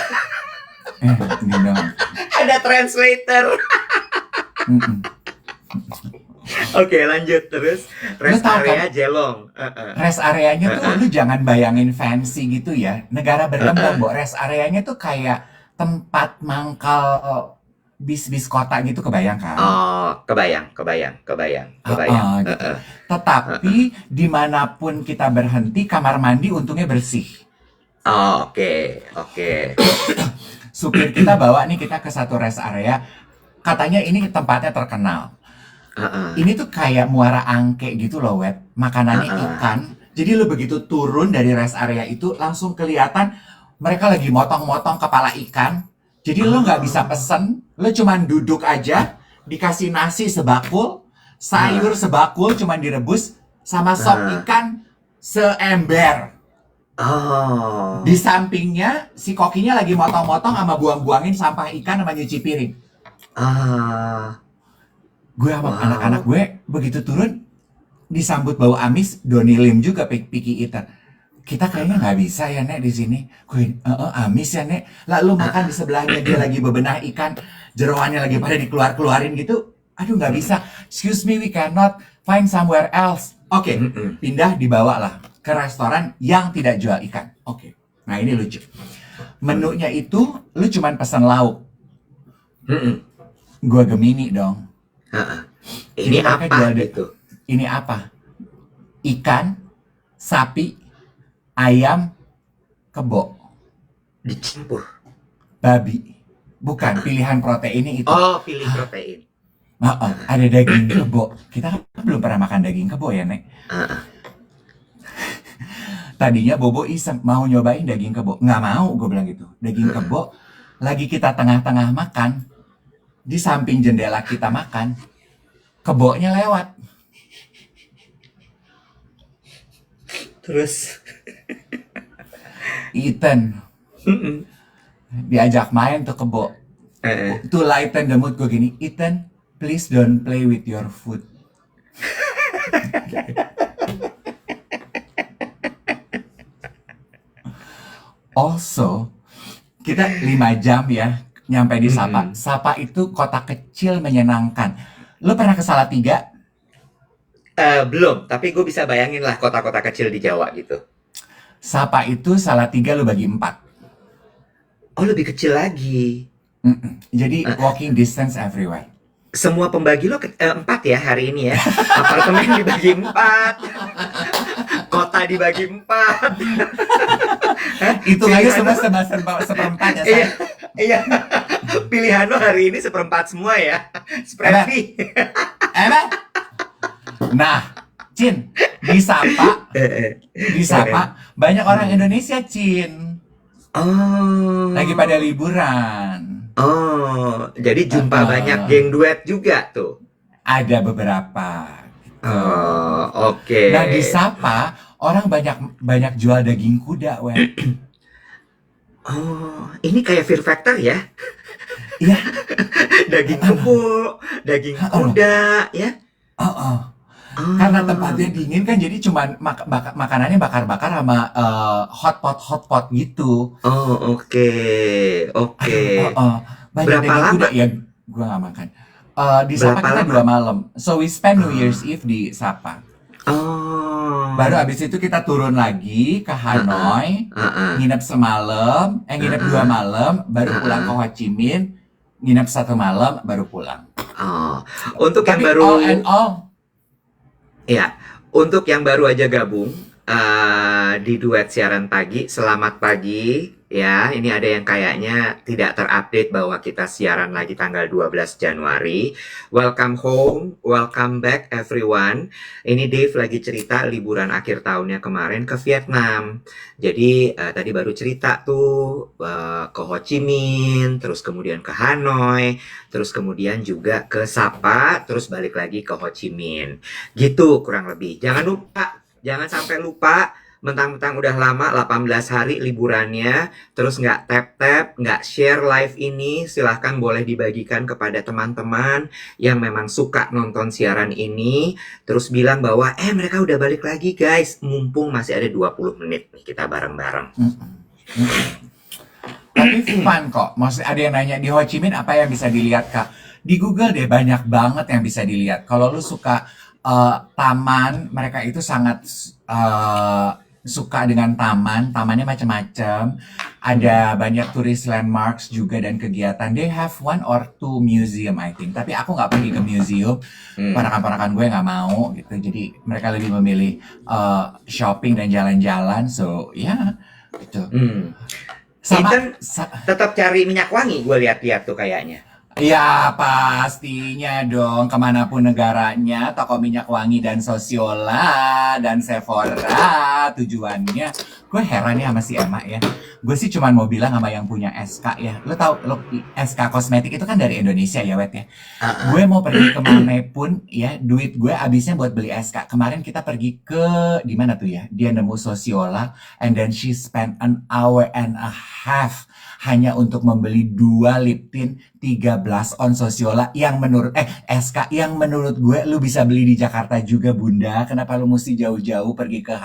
Dingdong. Ada translator. Mm-mm. Oke, lanjut terus. Lo Rest tahu kan area Jelong. rest areanya tuh lu jangan bayangin fancy gitu ya. Negara berkembang, Bo. Rest areanya tuh kayak tempat mangkal bis-bis kota gitu, kebayang kan? Oh, kebayang, kebayang, kebayang, kebayang. Gitu. Tetapi dimanapun kita berhenti, kamar mandi untungnya bersih. Oh, oke, oke. Supir kita bawa nih kita ke satu rest area. Katanya ini tempatnya terkenal. Ini tuh kayak Muara Angke gitu loh, Wet. Makanannya ikan. Jadi lo begitu turun dari rest area itu langsung kelihatan mereka lagi motong-motong kepala ikan. Jadi lo nggak bisa pesen, lo cuman duduk aja, dikasih nasi sebakul, sayur sebakul cuman direbus sama sop Ah. ikan seember. Oh. Di sampingnya si kokinya lagi motong-motong sama buang-buangin sampah ikan sama nyuci piring. Ah. Gue sama Wow. anak-anak gue begitu turun disambut bau amis. Donny Lim juga picky eater. Kita kayaknya nggak bisa ya Nek di sini. Gue amis ya Nek. Lalu makan di sebelahnya dia lagi bebenah ikan, jeroannya lagi pada dikeluar-keluarin gitu. Aduh nggak bisa. Excuse me, we cannot find somewhere else. Oke, Mm-mm. pindah dibawalah ke restoran yang tidak jual ikan. Oke. Nah ini lucu. Menunya itu lu cuman pesan lauk. Mm-mm. Gue Gemini dong. Ah. Ini Ini mereka apa jual gitu? Ini apa? Ikan, sapi, ayam, kebo, Dicampur. babi. Bukan, pilihan proteinnya itu. Oh, pilih protein. Ada daging kebo. Kita kan belum pernah makan daging kebo ya, Nek. Ah. Tadinya Bobo iseng mau nyobain daging kebo. Nggak mau, gue bilang gitu. Daging kebo, lagi kita tengah-tengah makan, di samping jendela kita makan, kebonya lewat. Terus. Ethan Mm-mm. diajak main tuh kebo. Eh. To lighten the mood, gue gini, Ethan, please don't play with your food. Also, kita 5 jam ya nyampe di Sapa. Sapa itu kota kecil menyenangkan. Lo pernah ke Salatiga? Belum, tapi gue bisa bayangin lah kota-kota kecil di Jawa gitu. Sapa itu Salatiga lo bagi 4. Oh, lebih kecil lagi. Jadi walking distance everywhere. Semua pembagi lo 4 ya hari ini ya. Apartemen dibagi 4. Kota dibagi 4. Itu aja Pilihan semua lo- seperempat ya, Iya, Say. iya. Pilihan lo hari ini seperempat semua ya. Spready. Emang? Nah, Cin, di Sapa banyak orang Indonesia, Cin. Oh. Lagi pada liburan. Oh, jadi jumpa banyak geng duet juga tuh. Ada beberapa. Oh, oke. Nah, di Sapa orang banyak jual daging kuda, weh. Oh, ini kayak Fear Factor ya? Iya. Daging kebo, daging kuda, ya? Oh. Oh. Karena tempatnya dingin kan, jadi cuman makanannya bakar-bakar sama hot pot gitu. Oh, oke. Oke. Banyak Berapa daging lama? kuda ya, gua nggak makan. Di Sapa Berapa kita lama? 2 malam, so we spend New Year's Eve di Sapa. Oh. Baru abis itu kita turun lagi ke Hanoi, nginep semalam, nginep 2 malam, baru pulang ke Ho Chi Minh, nginep 1 malam, baru pulang. Oh. Untuk yang Tapi baru, all and all, ya, untuk yang baru aja gabung di duet siaran pagi, selamat pagi. Ya, ini ada yang kayaknya tidak terupdate bahwa kita siaran lagi tanggal 12 Januari. Welcome home, welcome back everyone. Ini Dave lagi cerita liburan akhir tahunnya kemarin ke Vietnam. Jadi tadi baru cerita tuh ke Ho Chi Minh, terus kemudian ke Hanoi, terus kemudian juga ke Sapa, terus balik lagi ke Ho Chi Minh. Gitu kurang lebih. Jangan sampai lupa. Mentang-mentang udah lama 18 hari liburannya, terus nggak tap-tap, nggak share live ini, silahkan boleh dibagikan kepada teman-teman yang memang suka nonton siaran ini, terus bilang bahwa mereka udah balik lagi guys, mumpung masih ada 20 menit nih kita bareng-bareng. tapi fun kok. Maksudnya ada yang nanya di Ho Chi Minh apa yang bisa dilihat, Kak? Di Google deh banyak banget yang bisa dilihat. Kalau lu suka taman, mereka itu sangat suka dengan tamannya macam-macam. Ada banyak turis landmarks juga dan kegiatan. They have 1 or 2 museum I think. Tapi aku nggak pergi ke museum. Ponakan-ponakan gue nggak mau gitu. Jadi mereka lebih memilih shopping dan jalan-jalan. So ya gitu. Ethan tetap cari minyak wangi, gue lihat-lihat tuh kayaknya. Ya pastinya dong, kemanapun negaranya, toko minyak wangi dan Sosiola dan Sephora tujuannya Gue heran ya sama si Emma ya. Gue sih cuman mau bilang sama yang punya SK ya. Lo tau, SK kosmetik itu kan dari Indonesia ya, Wet ya. Ah, Gue mau pergi kemana pun ya, duit gue habisnya buat beli SK. Kemarin kita pergi ke di mana tuh ya? Dia nemu Sosiola, and then she spent an hour and a half hanya untuk membeli 2 lip tint 13 on Sosiola yang menurut SK yang menurut gue lu bisa beli di Jakarta juga Bunda. Kenapa lu mesti jauh-jauh pergi ke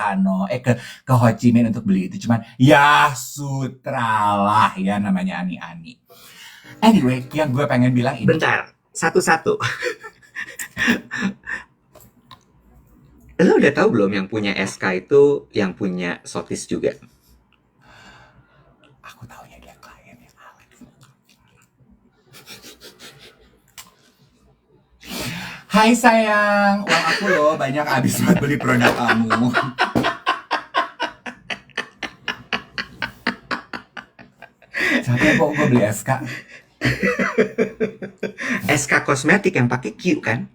ke Ho Chi Minh untuk beli itu? Cuman ya sutralah ya, namanya ani-ani. Anyway, yang gue pengen bilang ini, bentar, satu-satu. Lo udah tahu belum yang punya SK itu yang punya Sotis juga? aku taunya dia kliennya Alex. Hai sayang, uang aku loh banyak habis buat beli produk kamu. Capek kok gue beli SK. SK kosmetik yang pakai Q kan?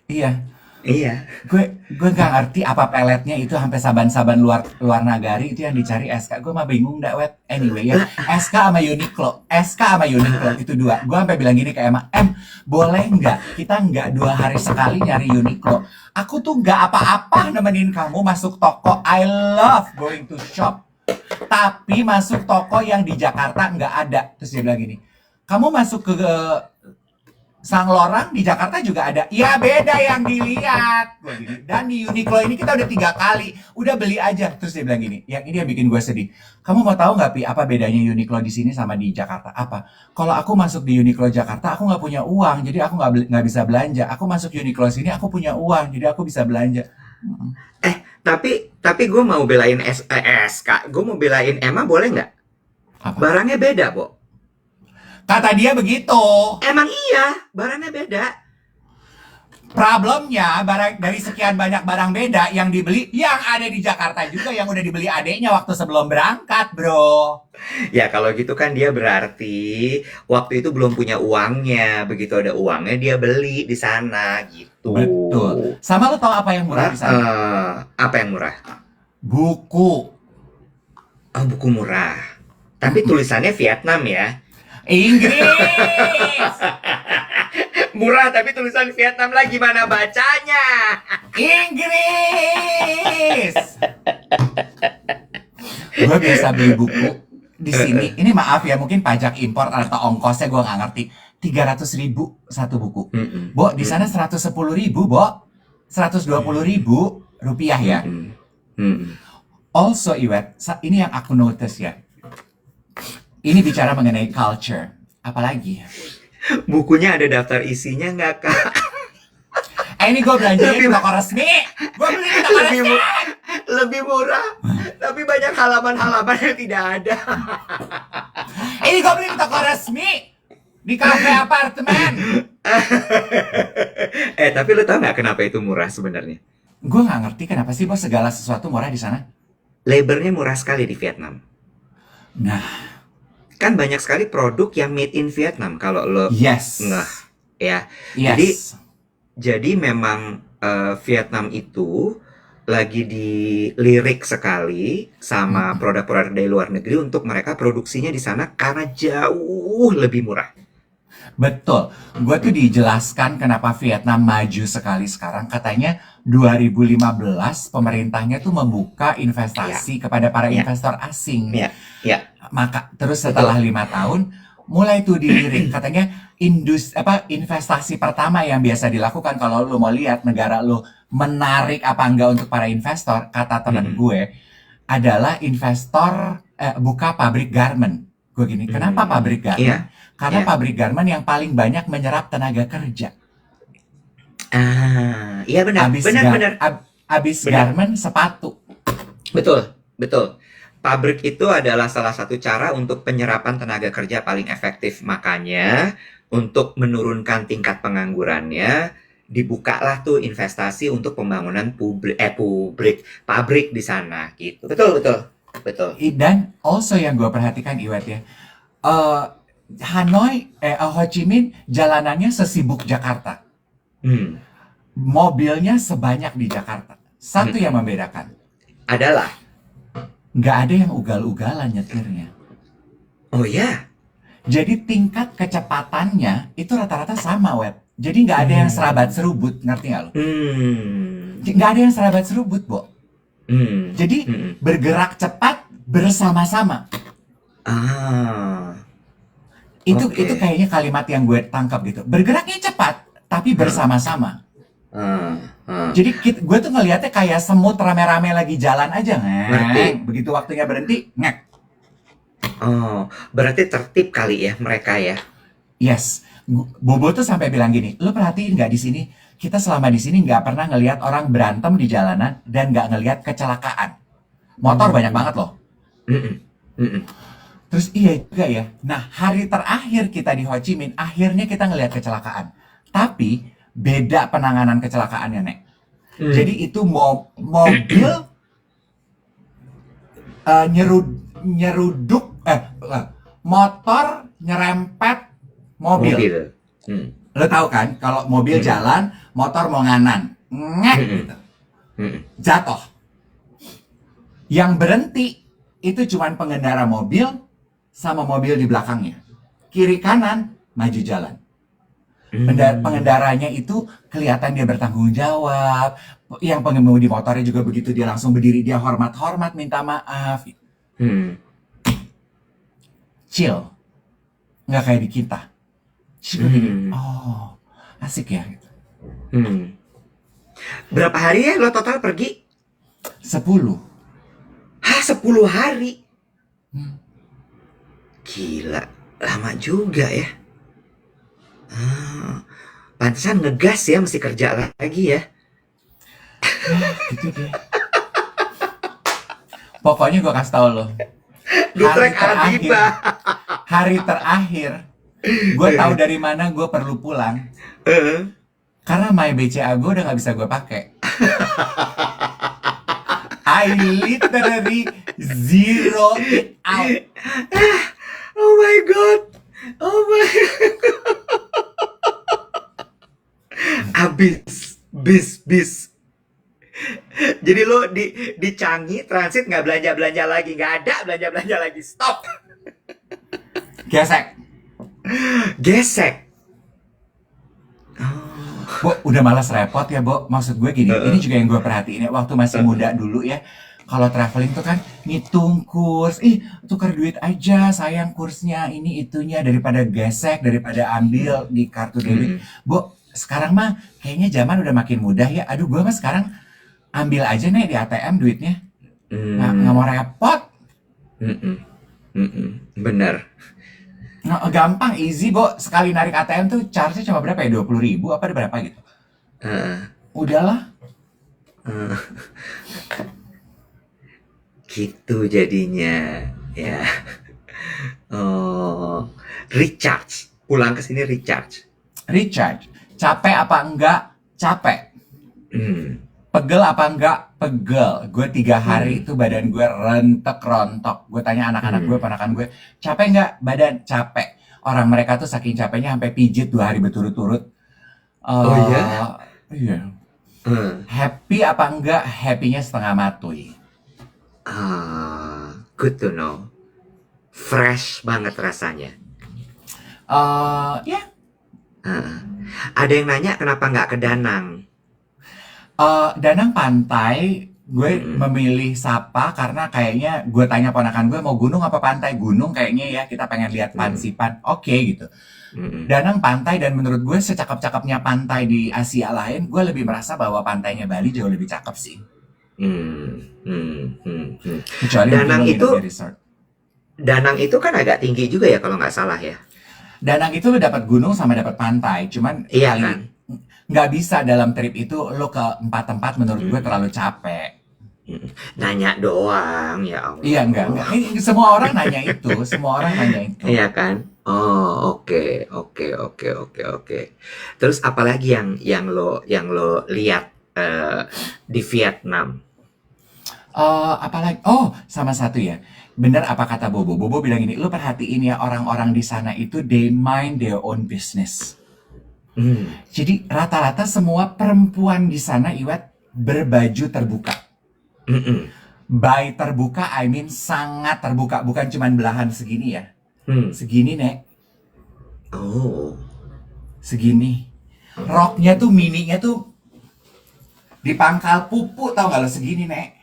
Iya, Iya. gue nggak ngerti apa peletnya itu sampai saban-saban luar nagari itu yang dicari SK. Gue mah bingung dah, Wet. Anyway ya, SK sama Uniqlo itu dua. Gue sampai bilang gini ke Emma, boleh nggak kita nggak 2 hari sekali nyari Uniqlo? Aku tuh nggak apa-apa nemenin kamu masuk toko. I love going to shop. Tapi masuk toko yang di Jakarta nggak ada. Terus dia bilang gini, kamu masuk ke Sang Lorang di Jakarta juga ada. Ya beda yang dilihat. Gua gini. Dan di Uniqlo ini kita udah 3 kali. Udah beli aja. Terus dia bilang gini. Yang ini yang bikin gue sedih. Kamu mau tahu nggak Pi apa bedanya Uniqlo di sini sama di Jakarta? Apa? Kalau aku masuk di Uniqlo Jakarta aku nggak punya uang. Jadi aku nggak bisa belanja. Aku masuk Uniqlo sini aku punya uang. Jadi aku bisa belanja. Tapi gue mau belain SK. Gue mau belain Emma, boleh nggak? Apa? Barangnya beda, Bo. Kata dia begitu. Emang iya, barangnya beda. Problemnya dari sekian banyak barang beda yang dibeli yang ada di Jakarta juga yang udah dibeli adeknya waktu sebelum berangkat, bro. Ya kalau gitu kan dia berarti waktu itu belum punya uangnya. Begitu ada uangnya dia beli di sana gitu. Betul. Sama lo tau apa yang murah di sana? Apa yang murah? Buku. Oh, buku murah. Tapi tulisannya Vietnam ya. Inggris. Murah tapi tulisan Vietnam lah, gimana bacanya? Inggris. Gue biasa beli buku di sini. Ini maaf ya, mungkin pajak impor atau ongkosnya gue nggak ngerti. 300.000 satu buku. Bo, di sana 110.000, Bo. 120.000 rupiah ya. Also, Iwet, ini yang aku notice ya. Ini bicara mengenai culture. Apalagi? Bukunya ada daftar isinya nggak, Kak? Ini gue belanjanya di toko resmi. Gue beli di toko resmi. Lebih murah, tapi banyak halaman-halaman yang tidak ada. Ini gue beli di toko resmi. Di kafe apartemen. Tapi lu tau nggak kenapa itu murah sebenarnya? Gue nggak ngerti kenapa sih bos segala sesuatu murah di sana. Labornya murah sekali di Vietnam. Nah, Kan banyak sekali produk yang made in Vietnam kalau lo yes. nggak ya. Yes. Jadi memang Vietnam itu lagi dilirik sekali sama produk-produk dari luar negeri untuk mereka produksinya di sana karena jauh lebih murah. Betul. Gue tuh dijelaskan kenapa Vietnam maju sekali sekarang. Katanya 2015 pemerintahnya tuh membuka investasi kepada para investor asing. Ya. Maka terus setelah 5 tahun mulai tuh dilirik. Katanya investasi pertama yang biasa dilakukan kalau lo mau lihat negara lo menarik apa enggak untuk para investor, kata teman gue adalah investor buka pabrik garment. Gue gini, kenapa pabrik garment? Karena pabrik garment yang paling banyak menyerap tenaga kerja. Iya benar. Abis garment sepatu. Betul. Pabrik itu adalah salah satu cara untuk penyerapan tenaga kerja paling efektif. Makanya untuk menurunkan tingkat penganggurannya dibukalah tuh investasi untuk pembangunan pabrik di sana gitu. Betul. Dan also yang gue perhatikan Iwet ya, Hanoi, Ho Chi Minh jalanannya sesibuk Jakarta. Mobilnya sebanyak di Jakarta. Satu yang membedakan adalah nggak ada yang ugal-ugalan nyetirnya. Oh ya? Jadi tingkat kecepatannya itu rata-rata sama, Web. Jadi nggak ada yang serabat Hmm. serubut, ngerti nggak lo? Hmm. Nggak ada yang serabat serubut, Bo. Hmm. Jadi Hmm. bergerak cepat bersama-sama. Ah, Itu oke. kayaknya kalimat yang gue tangkap gitu. Bergeraknya cepat, tapi Heeh. bersama-sama. Ah, ah. Jadi gue tuh ngelihatnya kayak semut rame-rame lagi jalan aja, Ngerti? ngeng. Begitu waktunya berhenti, ngek. Oh, berarti tertib kali ya mereka ya. Yes. Bobo tuh sampai bilang gini, lo perhatiin nggak di sini? Kita selama di sini nggak pernah ngelihat orang berantem di jalanan dan nggak ngelihat kecelakaan. Motor banyak Hmm. banget loh. Mm-mm. Mm-mm. Terus iya juga ya. Nah, hari terakhir kita di Ho Chi Minh, akhirnya kita ngelihat kecelakaan. Tapi beda penanganan kecelakaannya, Nek. Hmm. Jadi itu mobil nyerud nyeruduk motor nyerempet mobil. Mobil. Hmm. Lo tahu kan kalau mobil Mm-mm. jalan, motor mau nganan, ngek Mm-mm. gitu. Mm-mm. Jatuh. Yang berhenti itu cuman pengendara mobil sama mobil di belakangnya. Kiri kanan maju jalan. Hmm. Pengendaranya itu kelihatan dia bertanggung jawab. Yang pengemudi motornya juga begitu, dia langsung berdiri, dia hormat-hormat minta maaf. Hmm. Chill, nggak kayak di kita. Terus gue gini, Hmm. oh asik ya. Hmm. Berapa hari ya lo total pergi? 10. Hah, 10 hari? Hmm, Gila, lama juga ya. Ah, pantesan ngegas ya, mesti kerja lagi ya. ya gitu deh. Pokoknya gue kasih tau lo, Di hari trek terakhir, Abiba. hari terakhir, gue tahu dari mana gue perlu pulang. Eh, Karena my BCA gue udah nggak bisa gue pakai. I literally zero it out. oh my god. Oh my. Abis. Bis. Jadi lo di Changi transit nggak belanja lagi, nggak ada belanja lagi. Stop. Gesek. Gesek. Oh. Bo, udah malas repot ya, Bo. Maksud gue gini, ini juga yang gue perhatiin ya, waktu masih muda dulu ya. Kalau traveling tuh kan ngitung kurs, tukar duit aja, sayang kursnya, ini itunya, daripada gesek, daripada ambil di kartu debit. Mm-mm. Bo, sekarang mah kayaknya zaman udah makin mudah ya. Aduh, gue mah sekarang ambil aja nih di ATM duitnya. Nggak Mm. mau repot. Mm-mm. Mm-mm. Bener. Gampang, easy, Bo. Sekali narik ATM tuh charge-nya cuma berapa ya? 20.000 apa berapa gitu. Eh, Udahlah. eh, gitu jadinya ya. Oh, recharge. Pulang ke sini recharge. Recharge. Capek apa enggak? Capek. Hmm. Pegel apa enggak? Pegel. Gue 3 hari Hmm. itu badan gue rentek rontok. Gue tanya anak-anak gue, Hmm. ponakan gue, capek enggak? Badan capek. Orang mereka tuh saking capeknya sampai pijit 2 hari berturut-turut. Oh ya? Iya. Hmm. Happy apa enggak? Happy-nya setengah matui. Good to know. Fresh banget rasanya. Ya. Heeh. Ada yang nanya kenapa nggak ke Danang? Danang pantai, gue Mm-mm. memilih Sapa karena kayaknya gue tanya ponakan gue mau gunung apa pantai. Gunung kayaknya ya, kita pengen lihat Mm. Pansipan. Oke gitu. Mm-mm. Danang pantai, dan menurut gue secakep-cakepnya pantai di Asia lain, gue lebih merasa bahwa pantainya Bali jauh lebih cakep sih. Hmm. Hmm. Hmm. Hmm. Kecuali mungkin Danang lo nginep itu di resort. Danang itu kan agak tinggi juga ya kalau nggak salah ya. Danang itu lo dapat gunung sama dapat pantai, cuman Iya kali kan? nggak bisa dalam trip itu lo ke 4 tempat, menurut gue Mm-mm. terlalu capek. Mm-mm. Nanya doang ya Iya, enggak. Allah. Ini semua orang nanya itu, semua orang nanya itu. Iya kan? Oh, oke. Terus apalagi yang lo lihat di Vietnam? Apalagi, sama satu ya. Bener apa kata Bobo? Bobo bilang ini, lu perhatiin ya orang-orang di sana itu they mind their own business. Hmm. Jadi rata-rata semua perempuan di sana, Iwet, berbaju terbuka. Mm-mm. By terbuka, I mean sangat terbuka. Bukan cuman belahan segini ya. Hmm. Segini, Nek. Oh. Segini. Roknya tuh mininya tuh di pangkal pupu, tau gak lo, segini, Nek.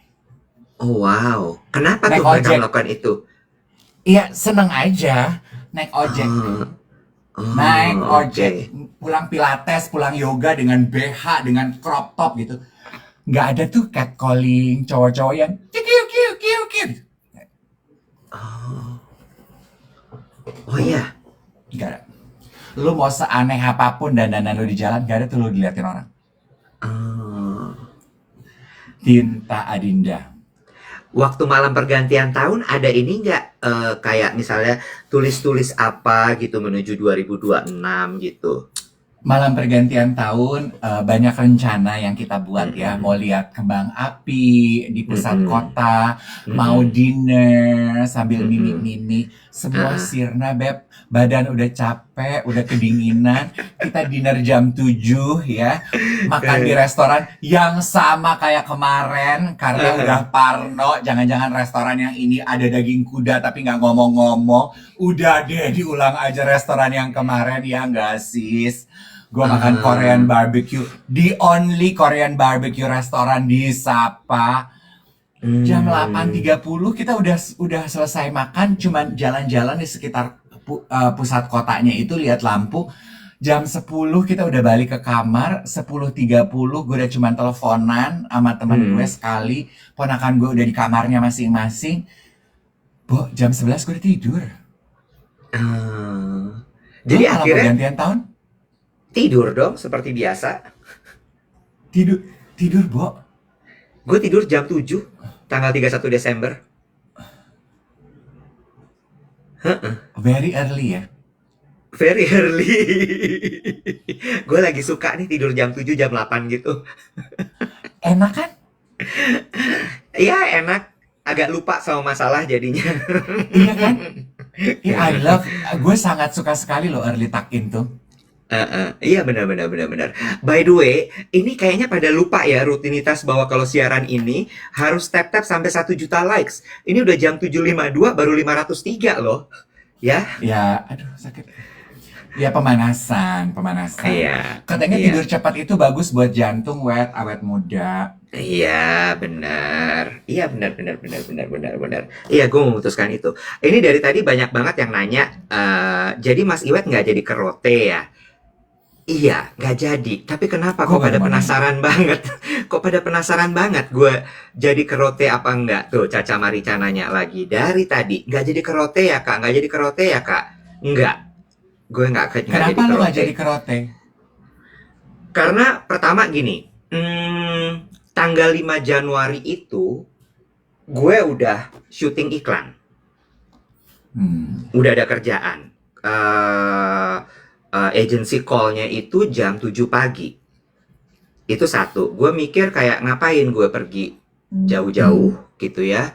Oh wow. Kenapa Naik tuh mereka ojek. melakukan itu? Iya, seneng aja naik ojek. Oh. Naik Oh, oke. ojek, pulang pilates, pulang yoga dengan BH, dengan crop top gitu. Nggak ada tuh catcalling cowok-cowok yang kiu kiu kiu kiu kiu. Oh. Oh iya. Nggak ada. Lu mau seaneh apapun dandanan lu di jalan, nggak ada tuh lu diliatin orang. Oh. Tinta Adinda. Waktu malam pergantian tahun ada ini nggak kayak misalnya tulis-tulis apa gitu menuju 2026 gitu. Malam pergantian tahun banyak rencana yang kita buat ya. Mau lihat kembang api di pusat Mm-mm. kota, mau Mm-mm. dinner sambil Mm-mm. mimi-mimi. Semua Ah, sirna, Beb. Badan udah capek, udah kedinginan. Kita dinner jam 7 ya. Makan di restoran yang sama kayak kemarin karena udah parno. Jangan-jangan restoran yang ini ada daging kuda tapi nggak ngomong-ngomong. Udah deh, diulang aja restoran yang kemarin ya nggak sis? Gue makan Korean ah, barbecue, the only Korean barbecue restoran di Sapa. Jam hmm, 8.30 kita udah selesai makan, cuman jalan-jalan di sekitar pusat kotanya itu lihat lampu. Jam 10 kita udah balik ke kamar, 10.30 gue udah cuman teleponan sama teman gue hmm. sekali, ponakan gue udah di kamarnya masing-masing. Bo, jam 11 gue udah tidur. Ah. Lo Jadi malam akhirnya pergantian tahun tidur dong seperti biasa. tidur tidur, Bo. Gue tidur jam 7 tanggal 31 Desember. Very early ya. Very early. Gue lagi suka nih tidur jam 7 jam 8 gitu. Enak kan? Iya enak. Agak lupa sama masalah jadinya. Iya kan? I love, gue sangat suka sekali loh early tuck-in tuh. Iya benar benar benar benar. By the way, ini kayaknya pada lupa ya rutinitas bahwa kalau siaran ini harus tap-tap sampai 1 juta likes. Ini udah jam 7.52 baru 503 loh. Ya. Ya, aduh sakit. Ya pemanasan, pemanasan. Iya. Katanya Iya. tidur cepat itu bagus buat jantung, wet, awet muda. Iya, benar. Iya, benar, benar, benar, benar, benar, benar. Iya, gue memutuskan itu. Ini dari tadi banyak banget yang nanya, jadi Mas Iwet nggak jadi ke Rote ya? Iya, nggak jadi. Tapi kenapa Gue kok baru pada mau nanya. penasaran banget? Kok pada penasaran banget gue jadi ke Rote apa enggak? Tuh, Caca Marica nanya lagi. Dari tadi, nggak jadi ke Rote ya, Kak? Nggak jadi ke Rote ya, Kak? Enggak. Gue nggak Kenapa jadi ke lu nggak Rote. jadi kerote? Karena pertama gini, tanggal 5 Januari itu gue udah syuting iklan, Hmm. udah ada kerjaan. Agency call-nya itu jam 7 pagi. Itu satu. Gue mikir kayak ngapain gue pergi jauh-jauh gitu ya.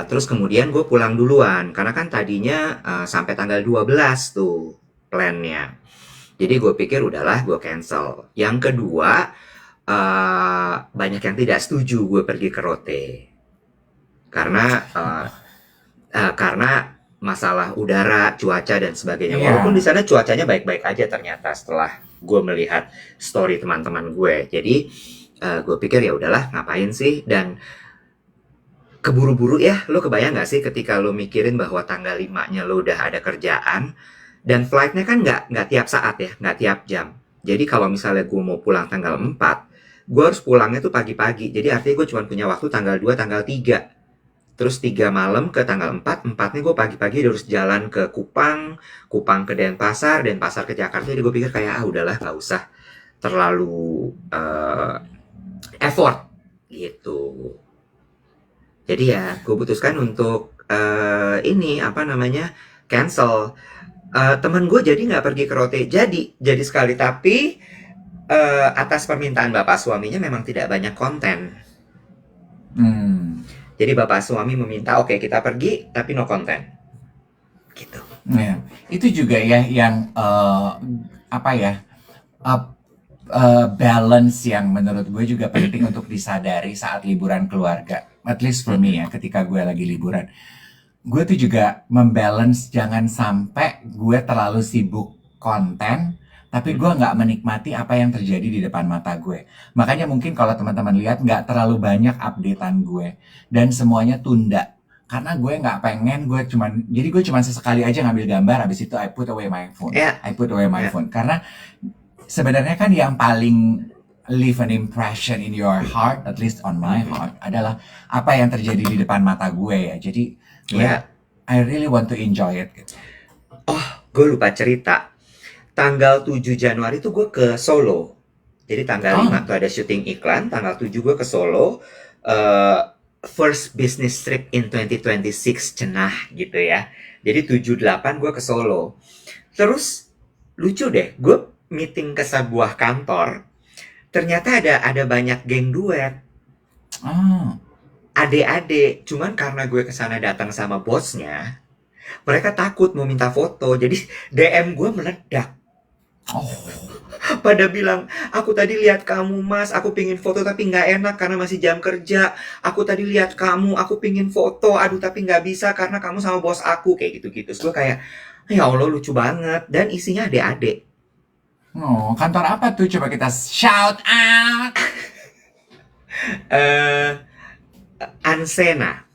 Terus kemudian gue pulang duluan. Karena kan tadinya sampai tanggal 12 tuh plannya. Jadi gue pikir udahlah gue cancel. Yang kedua, banyak yang tidak setuju gue pergi ke Rote. Karena masalah udara, cuaca dan sebagainya. Walaupun di Iya. sana cuacanya baik-baik aja ternyata setelah gue melihat story teman-teman gue. Jadi gue pikir ya udahlah ngapain sih dan keburu-buru ya. Lo kebayang nggak sih ketika lo mikirin bahwa tanggal 5-nya lo udah ada kerjaan dan flightnya kan nggak tiap saat ya, nggak tiap jam. Jadi kalau misalnya gue mau pulang tanggal 4, gue harus pulangnya tuh pagi-pagi. Jadi artinya gue cuma punya waktu tanggal 2, tanggal 3. Terus 3 malam ke tanggal 4, 4-nya gue pagi-pagi harus jalan ke Kupang, Kupang ke Denpasar, Denpasar ke Jakarta. Jadi gue pikir kayak udahlah nggak usah terlalu effort gitu. Jadi ya gue putuskan untuk ini apa namanya cancel. Temen gue jadi nggak pergi ke Rote, jadi sekali tapi atas permintaan bapak suaminya memang tidak banyak konten. Hmm. Jadi bapak suami meminta, oke kita pergi tapi no konten. Gitu. Nah, itu juga ya yang apa ya? balance yang menurut gue juga penting untuk disadari saat liburan keluarga. At least for me ya, ketika gue lagi liburan. Gue tuh juga membalance jangan sampai gue terlalu sibuk konten, tapi gue nggak menikmati apa yang terjadi di depan mata gue. Makanya mungkin kalau teman-teman lihat nggak terlalu banyak updatean gue dan semuanya tunda. Karena gue nggak pengen jadi gue cuman sesekali aja ngambil gambar, habis itu I put away my phone. Ya, I put away my ya, phone. Karena sebenarnya kan yang paling leave an impression in your heart, at least on my heart, adalah apa yang terjadi di depan mata gue ya. Jadi gue, ya. I really want to enjoy it gitu. Oh, gue lupa cerita. Tanggal 7 Januari tuh gue ke Solo. Jadi tanggal 5 Oh, tuh ada syuting iklan, tanggal 7 gue ke Solo. Eh, First business trip in 2026 cenah gitu ya. Jadi 7-8 gue ke Solo. Terus lucu deh, gue meeting ke sebuah kantor. Ternyata ada banyak geng duet, oh, adik-adik. Cuman karena gue kesana datang sama bosnya, mereka takut mau minta foto. Jadi DM gue meledak. oh, Pada bilang, aku tadi lihat kamu mas, aku pingin foto tapi nggak enak karena masih jam kerja. Aku tadi lihat kamu, aku pingin foto, aduh tapi nggak bisa karena kamu sama bos aku, kayak gitu-gitu. Terus gue kayak, ya Allah lucu banget. Dan isinya adik-adik. oh, kantor apa tuh? Coba kita shout out. Eh, Ansena.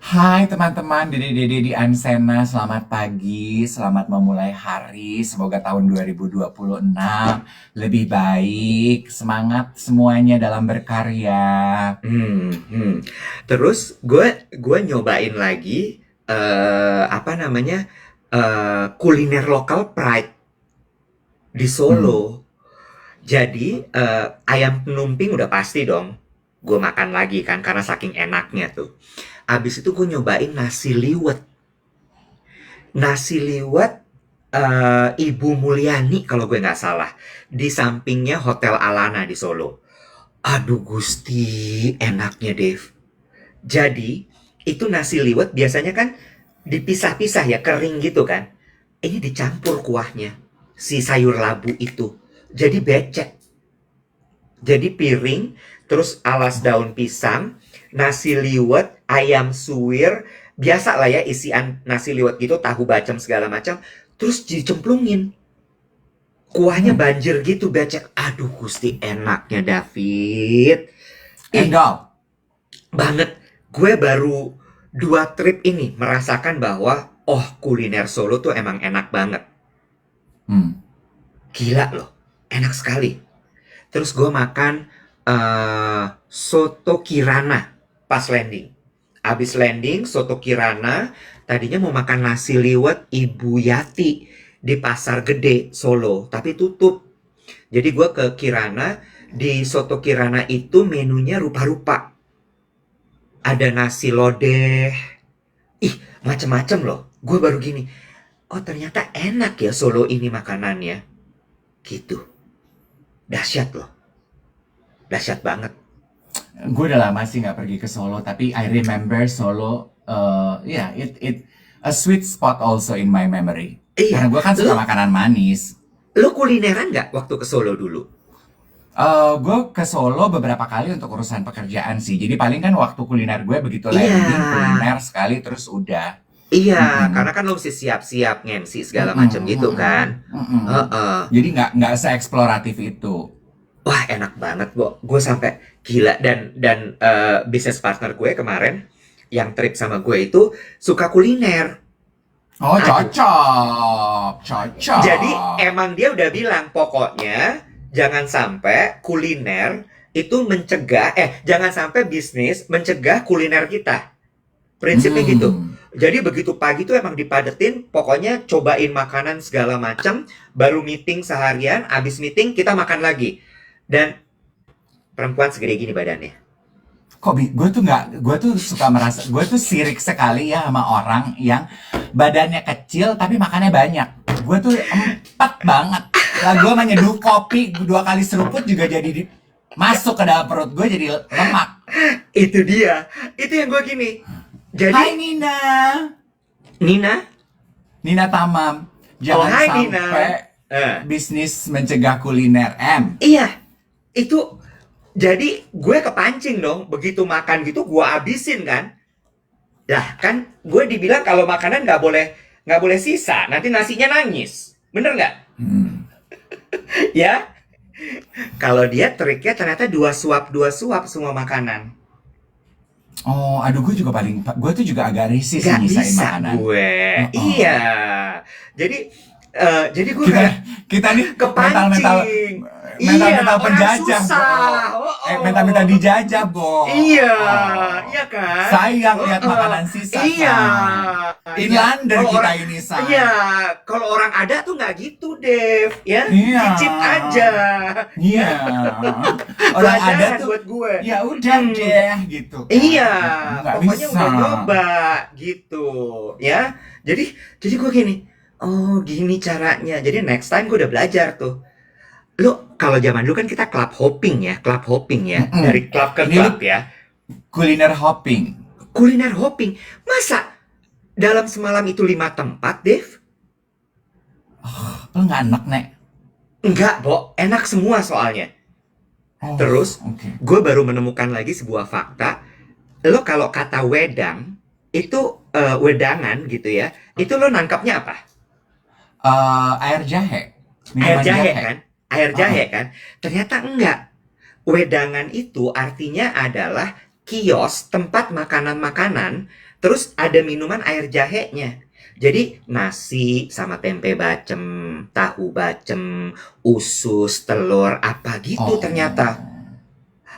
Hai teman-teman, Dede-dede di Ansena, selamat pagi, selamat memulai hari, semoga tahun 2026 lebih baik, semangat semuanya dalam berkarya. Terus gue nyobain lagi apa namanya kuliner lokal Pride di Hmm. Solo. Jadi ayam penumping udah pasti dong. Gue makan lagi kan karena saking enaknya tuh. Abis itu gue nyobain nasi liwet. Nasi liwet Ibu Mulyani kalau gue nggak salah. Di sampingnya Hotel Alana di Solo. Aduh Gusti, enaknya Dave. Jadi, itu nasi liwet biasanya kan dipisah-pisah ya, kering gitu kan. Ini dicampur kuahnya, si sayur labu itu. Jadi becek. Jadi piring, terus alas daun pisang, nasi liwet, ayam suwir, biasa lah ya isian nasi liwet gitu, tahu bacem segala macam. Terus dicemplungin. Kuahnya Hmm. banjir gitu, becek. Aduh Gusti, enaknya David. Ih, Endol. banget. Gue baru 2 trip ini merasakan bahwa oh kuliner Solo tuh emang enak banget. Hmm. Gila loh, enak sekali. Terus gue makan soto Kirana pas landing. Abis landing soto Kirana, tadinya mau makan nasi liwet Ibu Yati di Pasar Gede Solo, tapi tutup. Jadi gue ke Kirana, di soto Kirana itu menunya rupa-rupa. Ada nasi lodeh, ih, macem-macem loh. Gue baru gini, oh ternyata enak ya Solo ini makanannya. Gitu. Dahsyat loh. Dahsyat banget. Gue udah lama sih nggak pergi ke Solo, tapi I remember Solo, yeah, it a sweet spot also in my memory. Karena Iya, gue kan suka lo makanan manis. lo kulineran nggak waktu ke Solo dulu? Gue ke Solo beberapa kali untuk urusan pekerjaan sih. Jadi paling kan waktu kuliner gue begitu Iya, landing, kuliner sekali terus udah. iya, karena Mm-mm. kan lo mesti siap-siap ngemsi segala Mm-mm, macam gitu kan. mm-mm, mm-mm. Heeh. Jadi nggak seeksploratif itu. Wah enak banget, Bo. Gue sampai gila dan bisnis partner gue kemarin yang trip sama gue itu suka kuliner. Oh, Aduh, cocok, jadi cocok. emang dia udah bilang pokoknya jangan sampai kuliner itu mencegah jangan sampai bisnis mencegah kuliner kita. Prinsipnya gitu. Hmm. Jadi begitu pagi tuh emang dipadetin, pokoknya cobain makanan segala macam, baru meeting seharian, abis meeting kita makan lagi. Dan perempuan segede gini badannya. Gue tuh nggak, gue tuh suka merasa, gue tuh sirik sekali ya sama orang yang badannya kecil tapi makannya banyak. Gue tuh empat banget. Lah gue menyeduh kopi 2 kali seruput juga jadi masuk ke dalam perut gue jadi lemak. Itu dia. Itu yang gue gini. Hai Jadi, Nina, Nina, Nina Tamam, oh jangan hai sampai Nina. Eh, bisnis mencegah kuliner M. iya, itu jadi gue kepancing dong. Begitu makan gitu, gue abisin kan. Lah kan, gue dibilang kalau makanan nggak boleh sisa. Nanti nasinya nangis. Bener nggak? Hmm. Ya, kalau dia triknya ternyata dua suap semua makanan. Oh, aduh gue tuh juga agak risih sih Nggak nyisain bisa makanan. gue. Heeh. Iya. Jadi jadi gue Kita kayak kita nih mental-mental kepancing. Iya, mental-mental orang penjajah, Bo. susah. Oh, Mental-mental oh. dijajah, Bo. Iya, Oh. iya kan? Sayang lihat Heeh. makanan sisa, Iya, say. iya. Inlander Kalau kita orang, ini, iya, say. kalau orang ada tuh nggak gitu, Dev. Ya, Iya. cicip aja. Iya. Ya, Orang ada pelajaran tuh buat gue. ya udah Hmm. deh gitu Iya, kan. Nggak pokoknya bisa. udah nyoba gitu, ya. Jadi gue gini, oh gini caranya. Jadi next time gue udah belajar tuh. Lo kalau zaman dulu kan kita club hopping ya, Mm-mm. dari klub ke Ini lu klub ya. kuliner hopping. Kuliner hopping, masa dalam semalam itu 5 tempat, Dev? Lo nggak enak, Nek? Enggak, Bo, enak semua soalnya. Oh, Terus oke. gue baru menemukan lagi sebuah fakta. Lo kalau kata wedang itu wedangan gitu ya, itu lo nangkapnya apa? Air jahe. Air Minuman jahe jahe. kan? Air Heeh. jahe kan? Ternyata enggak. Wedangan itu artinya adalah kios tempat makanan-makanan, terus ada minuman air jahenya. Jadi nasi sama tempe bacem, tahu bacem, usus, telur, apa gitu ternyata. Oh.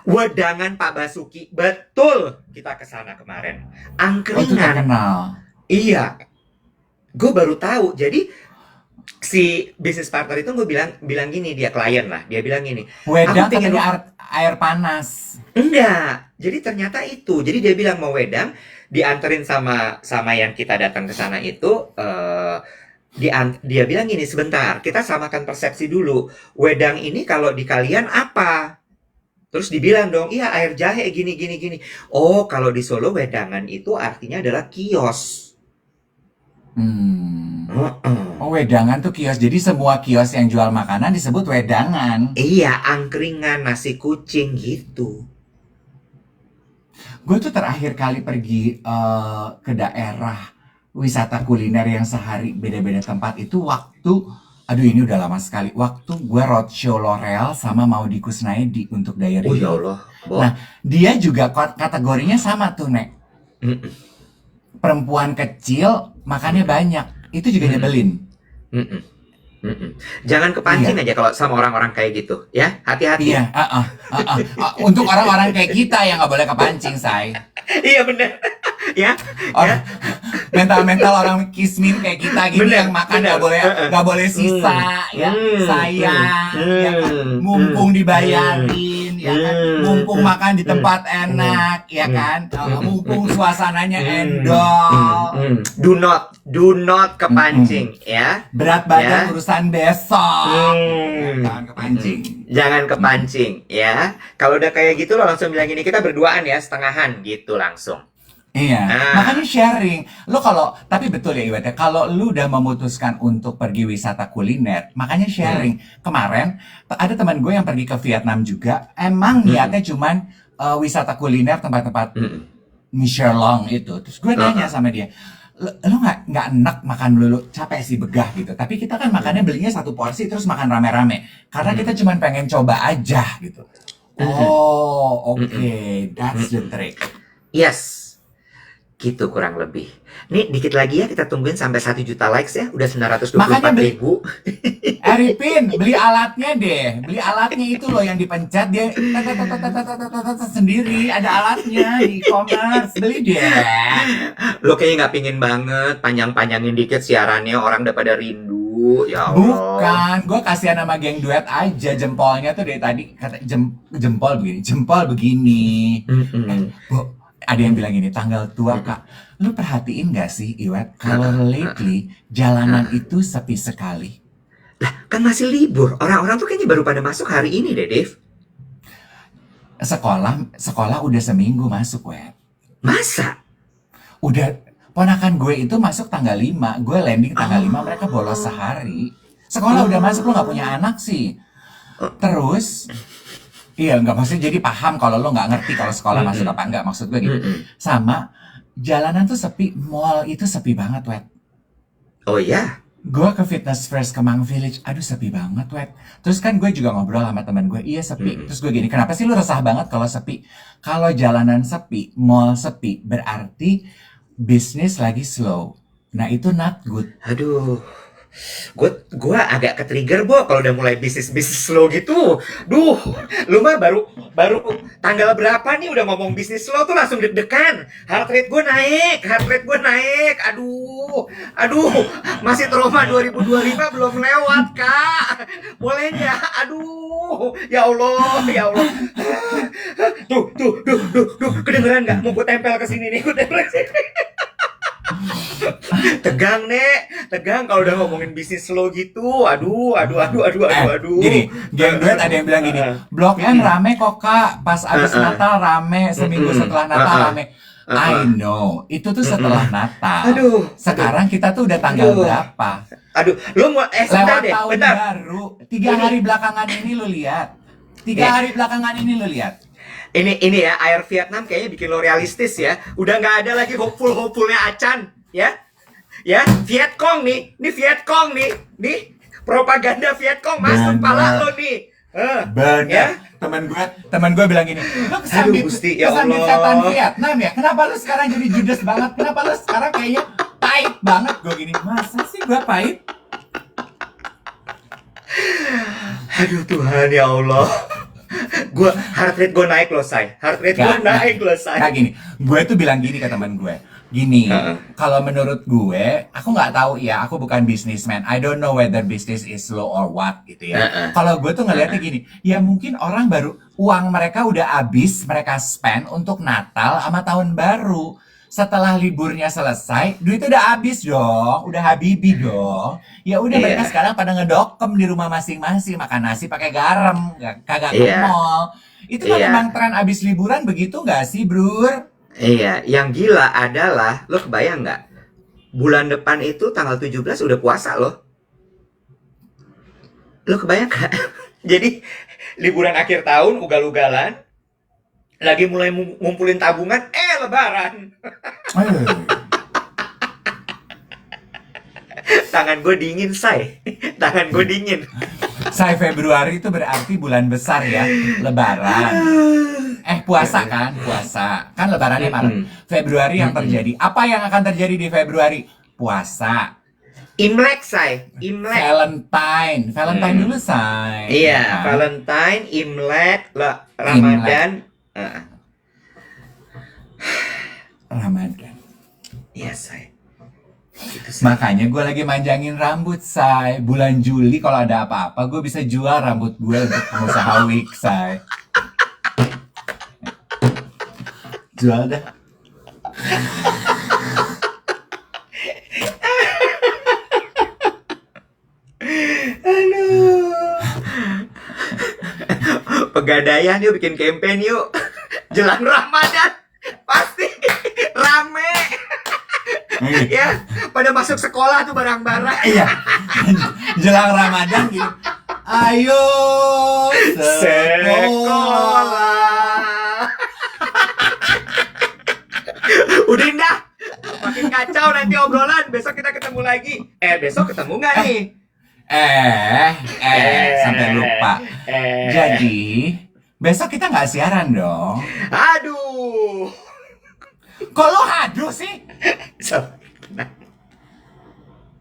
Wedangan Pak Basuki, betul kita ke sana kemarin. Oh, itu Angkringan, terkenal. iya. Gue baru tahu. Jadi si bisnis partner itu gue bilang gini, dia klien lah, dia bilang gini, aku Wedang pengen katanya air panas. enggak. Jadi ternyata itu. Jadi dia bilang mau wedang, dianterin sama sama yang kita datang ke sana itu. Dia bilang gini, sebentar, kita samakan persepsi dulu. Wedang ini kalau di kalian apa? Terus dibilang dong, iya air jahe gini gini gini. Oh, kalau di Solo wedangan itu artinya adalah kios. Hmm. Heeh. Oh, wedangan tuh kios. Jadi semua kios yang jual makanan disebut wedangan. Iya, angkringan, nasi kucing gitu. Gue tuh terakhir kali pergi ke daerah wisata kuliner yang sehari beda-beda tempat itu aduh ini udah lama sekali. Waktu gue roadshow L'Oreal sama Maudy Kusnaedi untuk Oh Diary ya Hill. Allah, Bo. Nah, dia juga kategorinya sama tuh, Nek. Mm-mm, Perempuan kecil makannya banyak. Itu juga mm-mm, nyebelin. mm-mm, mm-mm. Jangan kepancing Iya. aja kalau sama orang-orang kayak gitu, ya. Hati-hati. Iya, untuk orang-orang kayak kita yang nggak boleh kepancing, say. Iya bener. Ya, ya. Orang mental-mental orang kismin kayak kita gini Bener, yang makan bener. nggak boleh sisa, ya, sayang, ya kan, mumpung dibayarin, ya kan, mumpung makan di tempat enak, ya kan, mumpung suasananya endol, Do not kepancing, ya. berat badan Ya. urusan besok, Hmm. jangan kepancing. Jangan kepancing, ya. Kalau udah kayak gitu lo langsung bilang gini, kita berduaan ya, setengahan gitu langsung. Iya, Ah. makanya sharing. Tapi betul ya Iwet, ya, kalau lu udah memutuskan untuk pergi wisata kuliner, makanya sharing. Kemarin ada teman gue yang pergi ke Vietnam juga, emang niatnya cuman wisata kuliner tempat-tempat Mm-mm. Michelin itu. Terus gue nanya sama dia, lu nggak enak makan melulu, capek sih begah gitu. Tapi kita kan makannya belinya satu porsi terus makan rame-rame, karena kita cuman pengen coba aja gitu. Oh, oke, that's the trick. Yes. Gitu kurang lebih. Nih dikit lagi ya, kita tungguin sampai 1 juta likes ya. Udah 924 Makanya ribu. Arifin, beli alatnya deh. Beli alatnya itu loh yang dipencet dia sendiri. Ada alatnya di e-commerce. Beli deh. Lo kayaknya nggak pingin banget panjang-panjangin dikit siarannya, orang udah pada rindu. Ya Allah. Bukan, gue kasihan sama geng duet aja. Jempolnya tuh dari tadi kata jempol begini. Mm-mm. Bu, ada yang bilang gini, tanggal tua kak. Lu perhatiin gak sih Iwet, kalau lately jalanan itu sepi sekali. Lah, kan masih libur. Orang-orang tuh kayaknya baru pada masuk hari ini deh, Dev. Sekolah udah seminggu masuk, Wet. Masa? Udah, ponakan gue itu masuk tanggal 5, gue landing tanggal 5, mereka bolos sehari. Sekolah udah masuk, lo nggak Oh. punya anak sih. Oh. Terus, iya nggak maksudnya jadi paham kalau lo nggak ngerti kalau sekolah masuk Mm-mm. apa enggak. Maksud gue gitu. Mm-mm. Sama, jalanan tuh sepi, mall itu sepi banget, Wet. Oh ya. Gue ke Fitness First Kemang Village, aduh sepi banget, Wet. Terus kan gue juga ngobrol sama teman gue, iya sepi. Mm-mm. Terus gue gini, kenapa sih lu resah banget kalau sepi? Kalau jalanan sepi, mall sepi, berarti bisnis lagi slow. Nah itu not good. Aduh. Gua agak ke-trigger, Bo, kalau udah mulai bisnis slow gitu. Duh, lu mah baru tanggal berapa nih udah ngomong bisnis slow tuh langsung deg-degan. Heart rate gue naik. Aduh, masih trauma 2025 belum lewat, Kak. Boleh nggak? Aduh, ya Allah, ya Allah. Tuh, kedengeran nggak? Mau gue tempel ke sini nih, gue tempel ke sini. Tegang kalau udah ngomongin bisnis slow gitu. Aduh. Gini, geng duet ada yang bilang gini, Blok M rame kok kak, pas abis Natal rame, seminggu setelah Natal rame. I know, itu tuh setelah Natal. Aduh. Sekarang kita tuh udah tanggal Aduh. berapa? Aduh, lu mau sebentar Lewat deh, tahun bentar. baru, 3 hari belakangan ini lu lihat. 3 hari belakangan ini lu lihat. Ini ya, Air Vietnam kayaknya bikin lo realistis ya. Udah nggak ada lagi hopefulnya Acan, ya. Ya, Vietcong nih. Ini Vietcong nih. Nih, propaganda Vietcong masuk Bener. pala lo nih. Bener. Ya. Teman gue bilang gini, lu kesambit Gusti, ya kesambit Allah. setan Vietnam ya? Kenapa lu sekarang jadi judes banget? Kenapa lu sekarang kayaknya pahit banget? Gue gini, masa sih gue pahit? Aduh Tuhan ya Allah. Heart rate gue naik loh, Say. Heart rate gue naik loh, Say. Kayak gini, gue tuh bilang gini ke teman gue, gini, Heeh. kalau menurut gue, aku nggak tahu ya, aku bukan businessman, I don't know whether business is slow or what gitu ya. Heeh. Kalau gue tuh ngeliatnya gini, ya mungkin orang baru uang mereka udah habis, mereka spend untuk Natal sama Tahun Baru. Setelah liburnya selesai, duit udah habis dong, udah habibi dong. Ya udah mereka Iya. sekarang pada ngedokem di rumah masing-masing, makan nasi pakai garam, kagak ke Iya. mall. Itu kan Iya. emang tren abis liburan begitu nggak sih, Brur? Iya, yang gila adalah, lo kebayang nggak? Bulan depan itu tanggal 17 udah puasa loh. Lo kebayang nggak? Jadi, liburan akhir tahun, ugal-ugalan, lagi mulai ngumpulin tabungan, lebaran. Tangan gue dingin, Say. Tangan gue dingin. Say Februari itu berarti bulan besar ya, Lebaran. Puasa kan, puasa. Kan Lebarannya Maret. Februari yang terjadi. Apa yang akan terjadi di Februari? Puasa. Imlek, Say. Imlek. Valentine dulu, Say. Iya, Valentine, Imlek, Ramadan. Ramadan. Iya, Say. Gitu, Say. Makanya gue lagi manjangin rambut, Say. Bulan Juli kalau ada apa-apa, gue bisa jual rambut gue untuk pengusaha wig, Say. Jual dah. Aduh. Pegadaian yuk, bikin campaign yuk. Jelang Ramadan pasti rame. Ya, pada masuk sekolah tuh barang-barang. Iya. Jelang Ramadan gitu. Ayo Sekolah. Udah dah. Makin kacau nanti obrolan. Besok kita ketemu lagi. Besok ketemu nggak nih? Sampai lupa. Jadi, besok kita nggak siaran dong. Aduh. Kok lo haduh sih?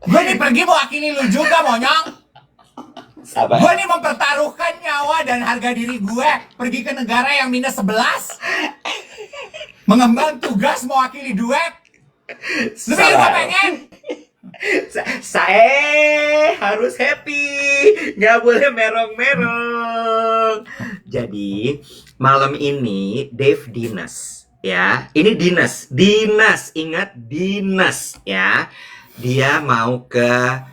Gue nih pergi mewakili lu juga, monyong. Sabar. Gue nih mempertaruhkan nyawa dan harga diri gue pergi ke negara yang -11. Mengemban tugas mewakili duet. Lebih lu pengen? Saya harus happy, nggak boleh merong-merong. Jadi malam ini Dave dinas, ya. Ini dinas, ingat dinas, ya. Dia mau ke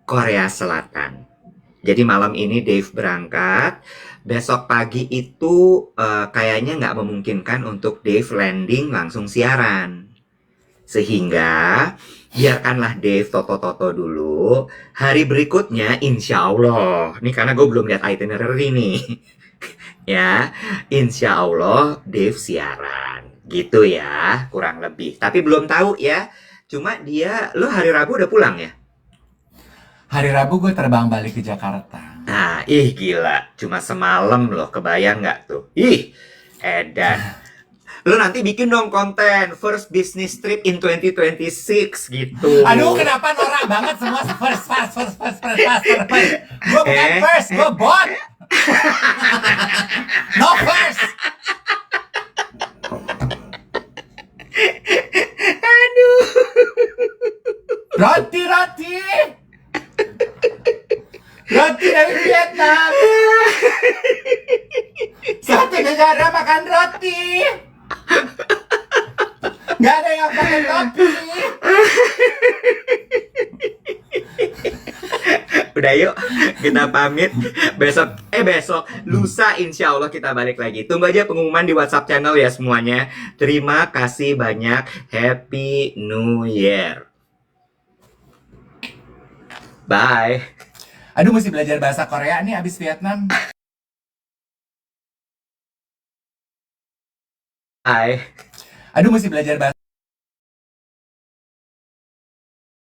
Korea Selatan. Jadi malam ini Dave berangkat. Besok pagi itu kayaknya nggak memungkinkan untuk Dave landing langsung siaran. Sehingga biarkanlah Dave toto-toto dulu. Hari berikutnya insya Allah, nih karena gue belum lihat itinerary nih. Ya, insya Allah Dave siaran. Gitu ya, kurang lebih. Tapi belum tahu ya. Cuma lo hari Rabu udah pulang ya? Hari Rabu gue terbang balik ke Jakarta. Nah, ih gila. Cuma semalam loh, kebayang nggak tuh? Ih, edan. Lo nanti bikin dong konten first business trip in 2026 gitu. Aduh, kenapa norak banget semua first. Gue bukan first, gue bot. No first. Aduh. Roti dari Vietnam. Satu negara makan roti. Gak ada yang pakai topi. Udah yuk, kita pamit. Besok, lusa insya Allah kita balik lagi. Tunggu aja pengumuman di WhatsApp channel ya semuanya. Terima kasih banyak. Happy New Year. Bye. Aduh, mesti belajar bahasa Korea nih abis Vietnam. Bye. Aduh, mesti belajar bahasa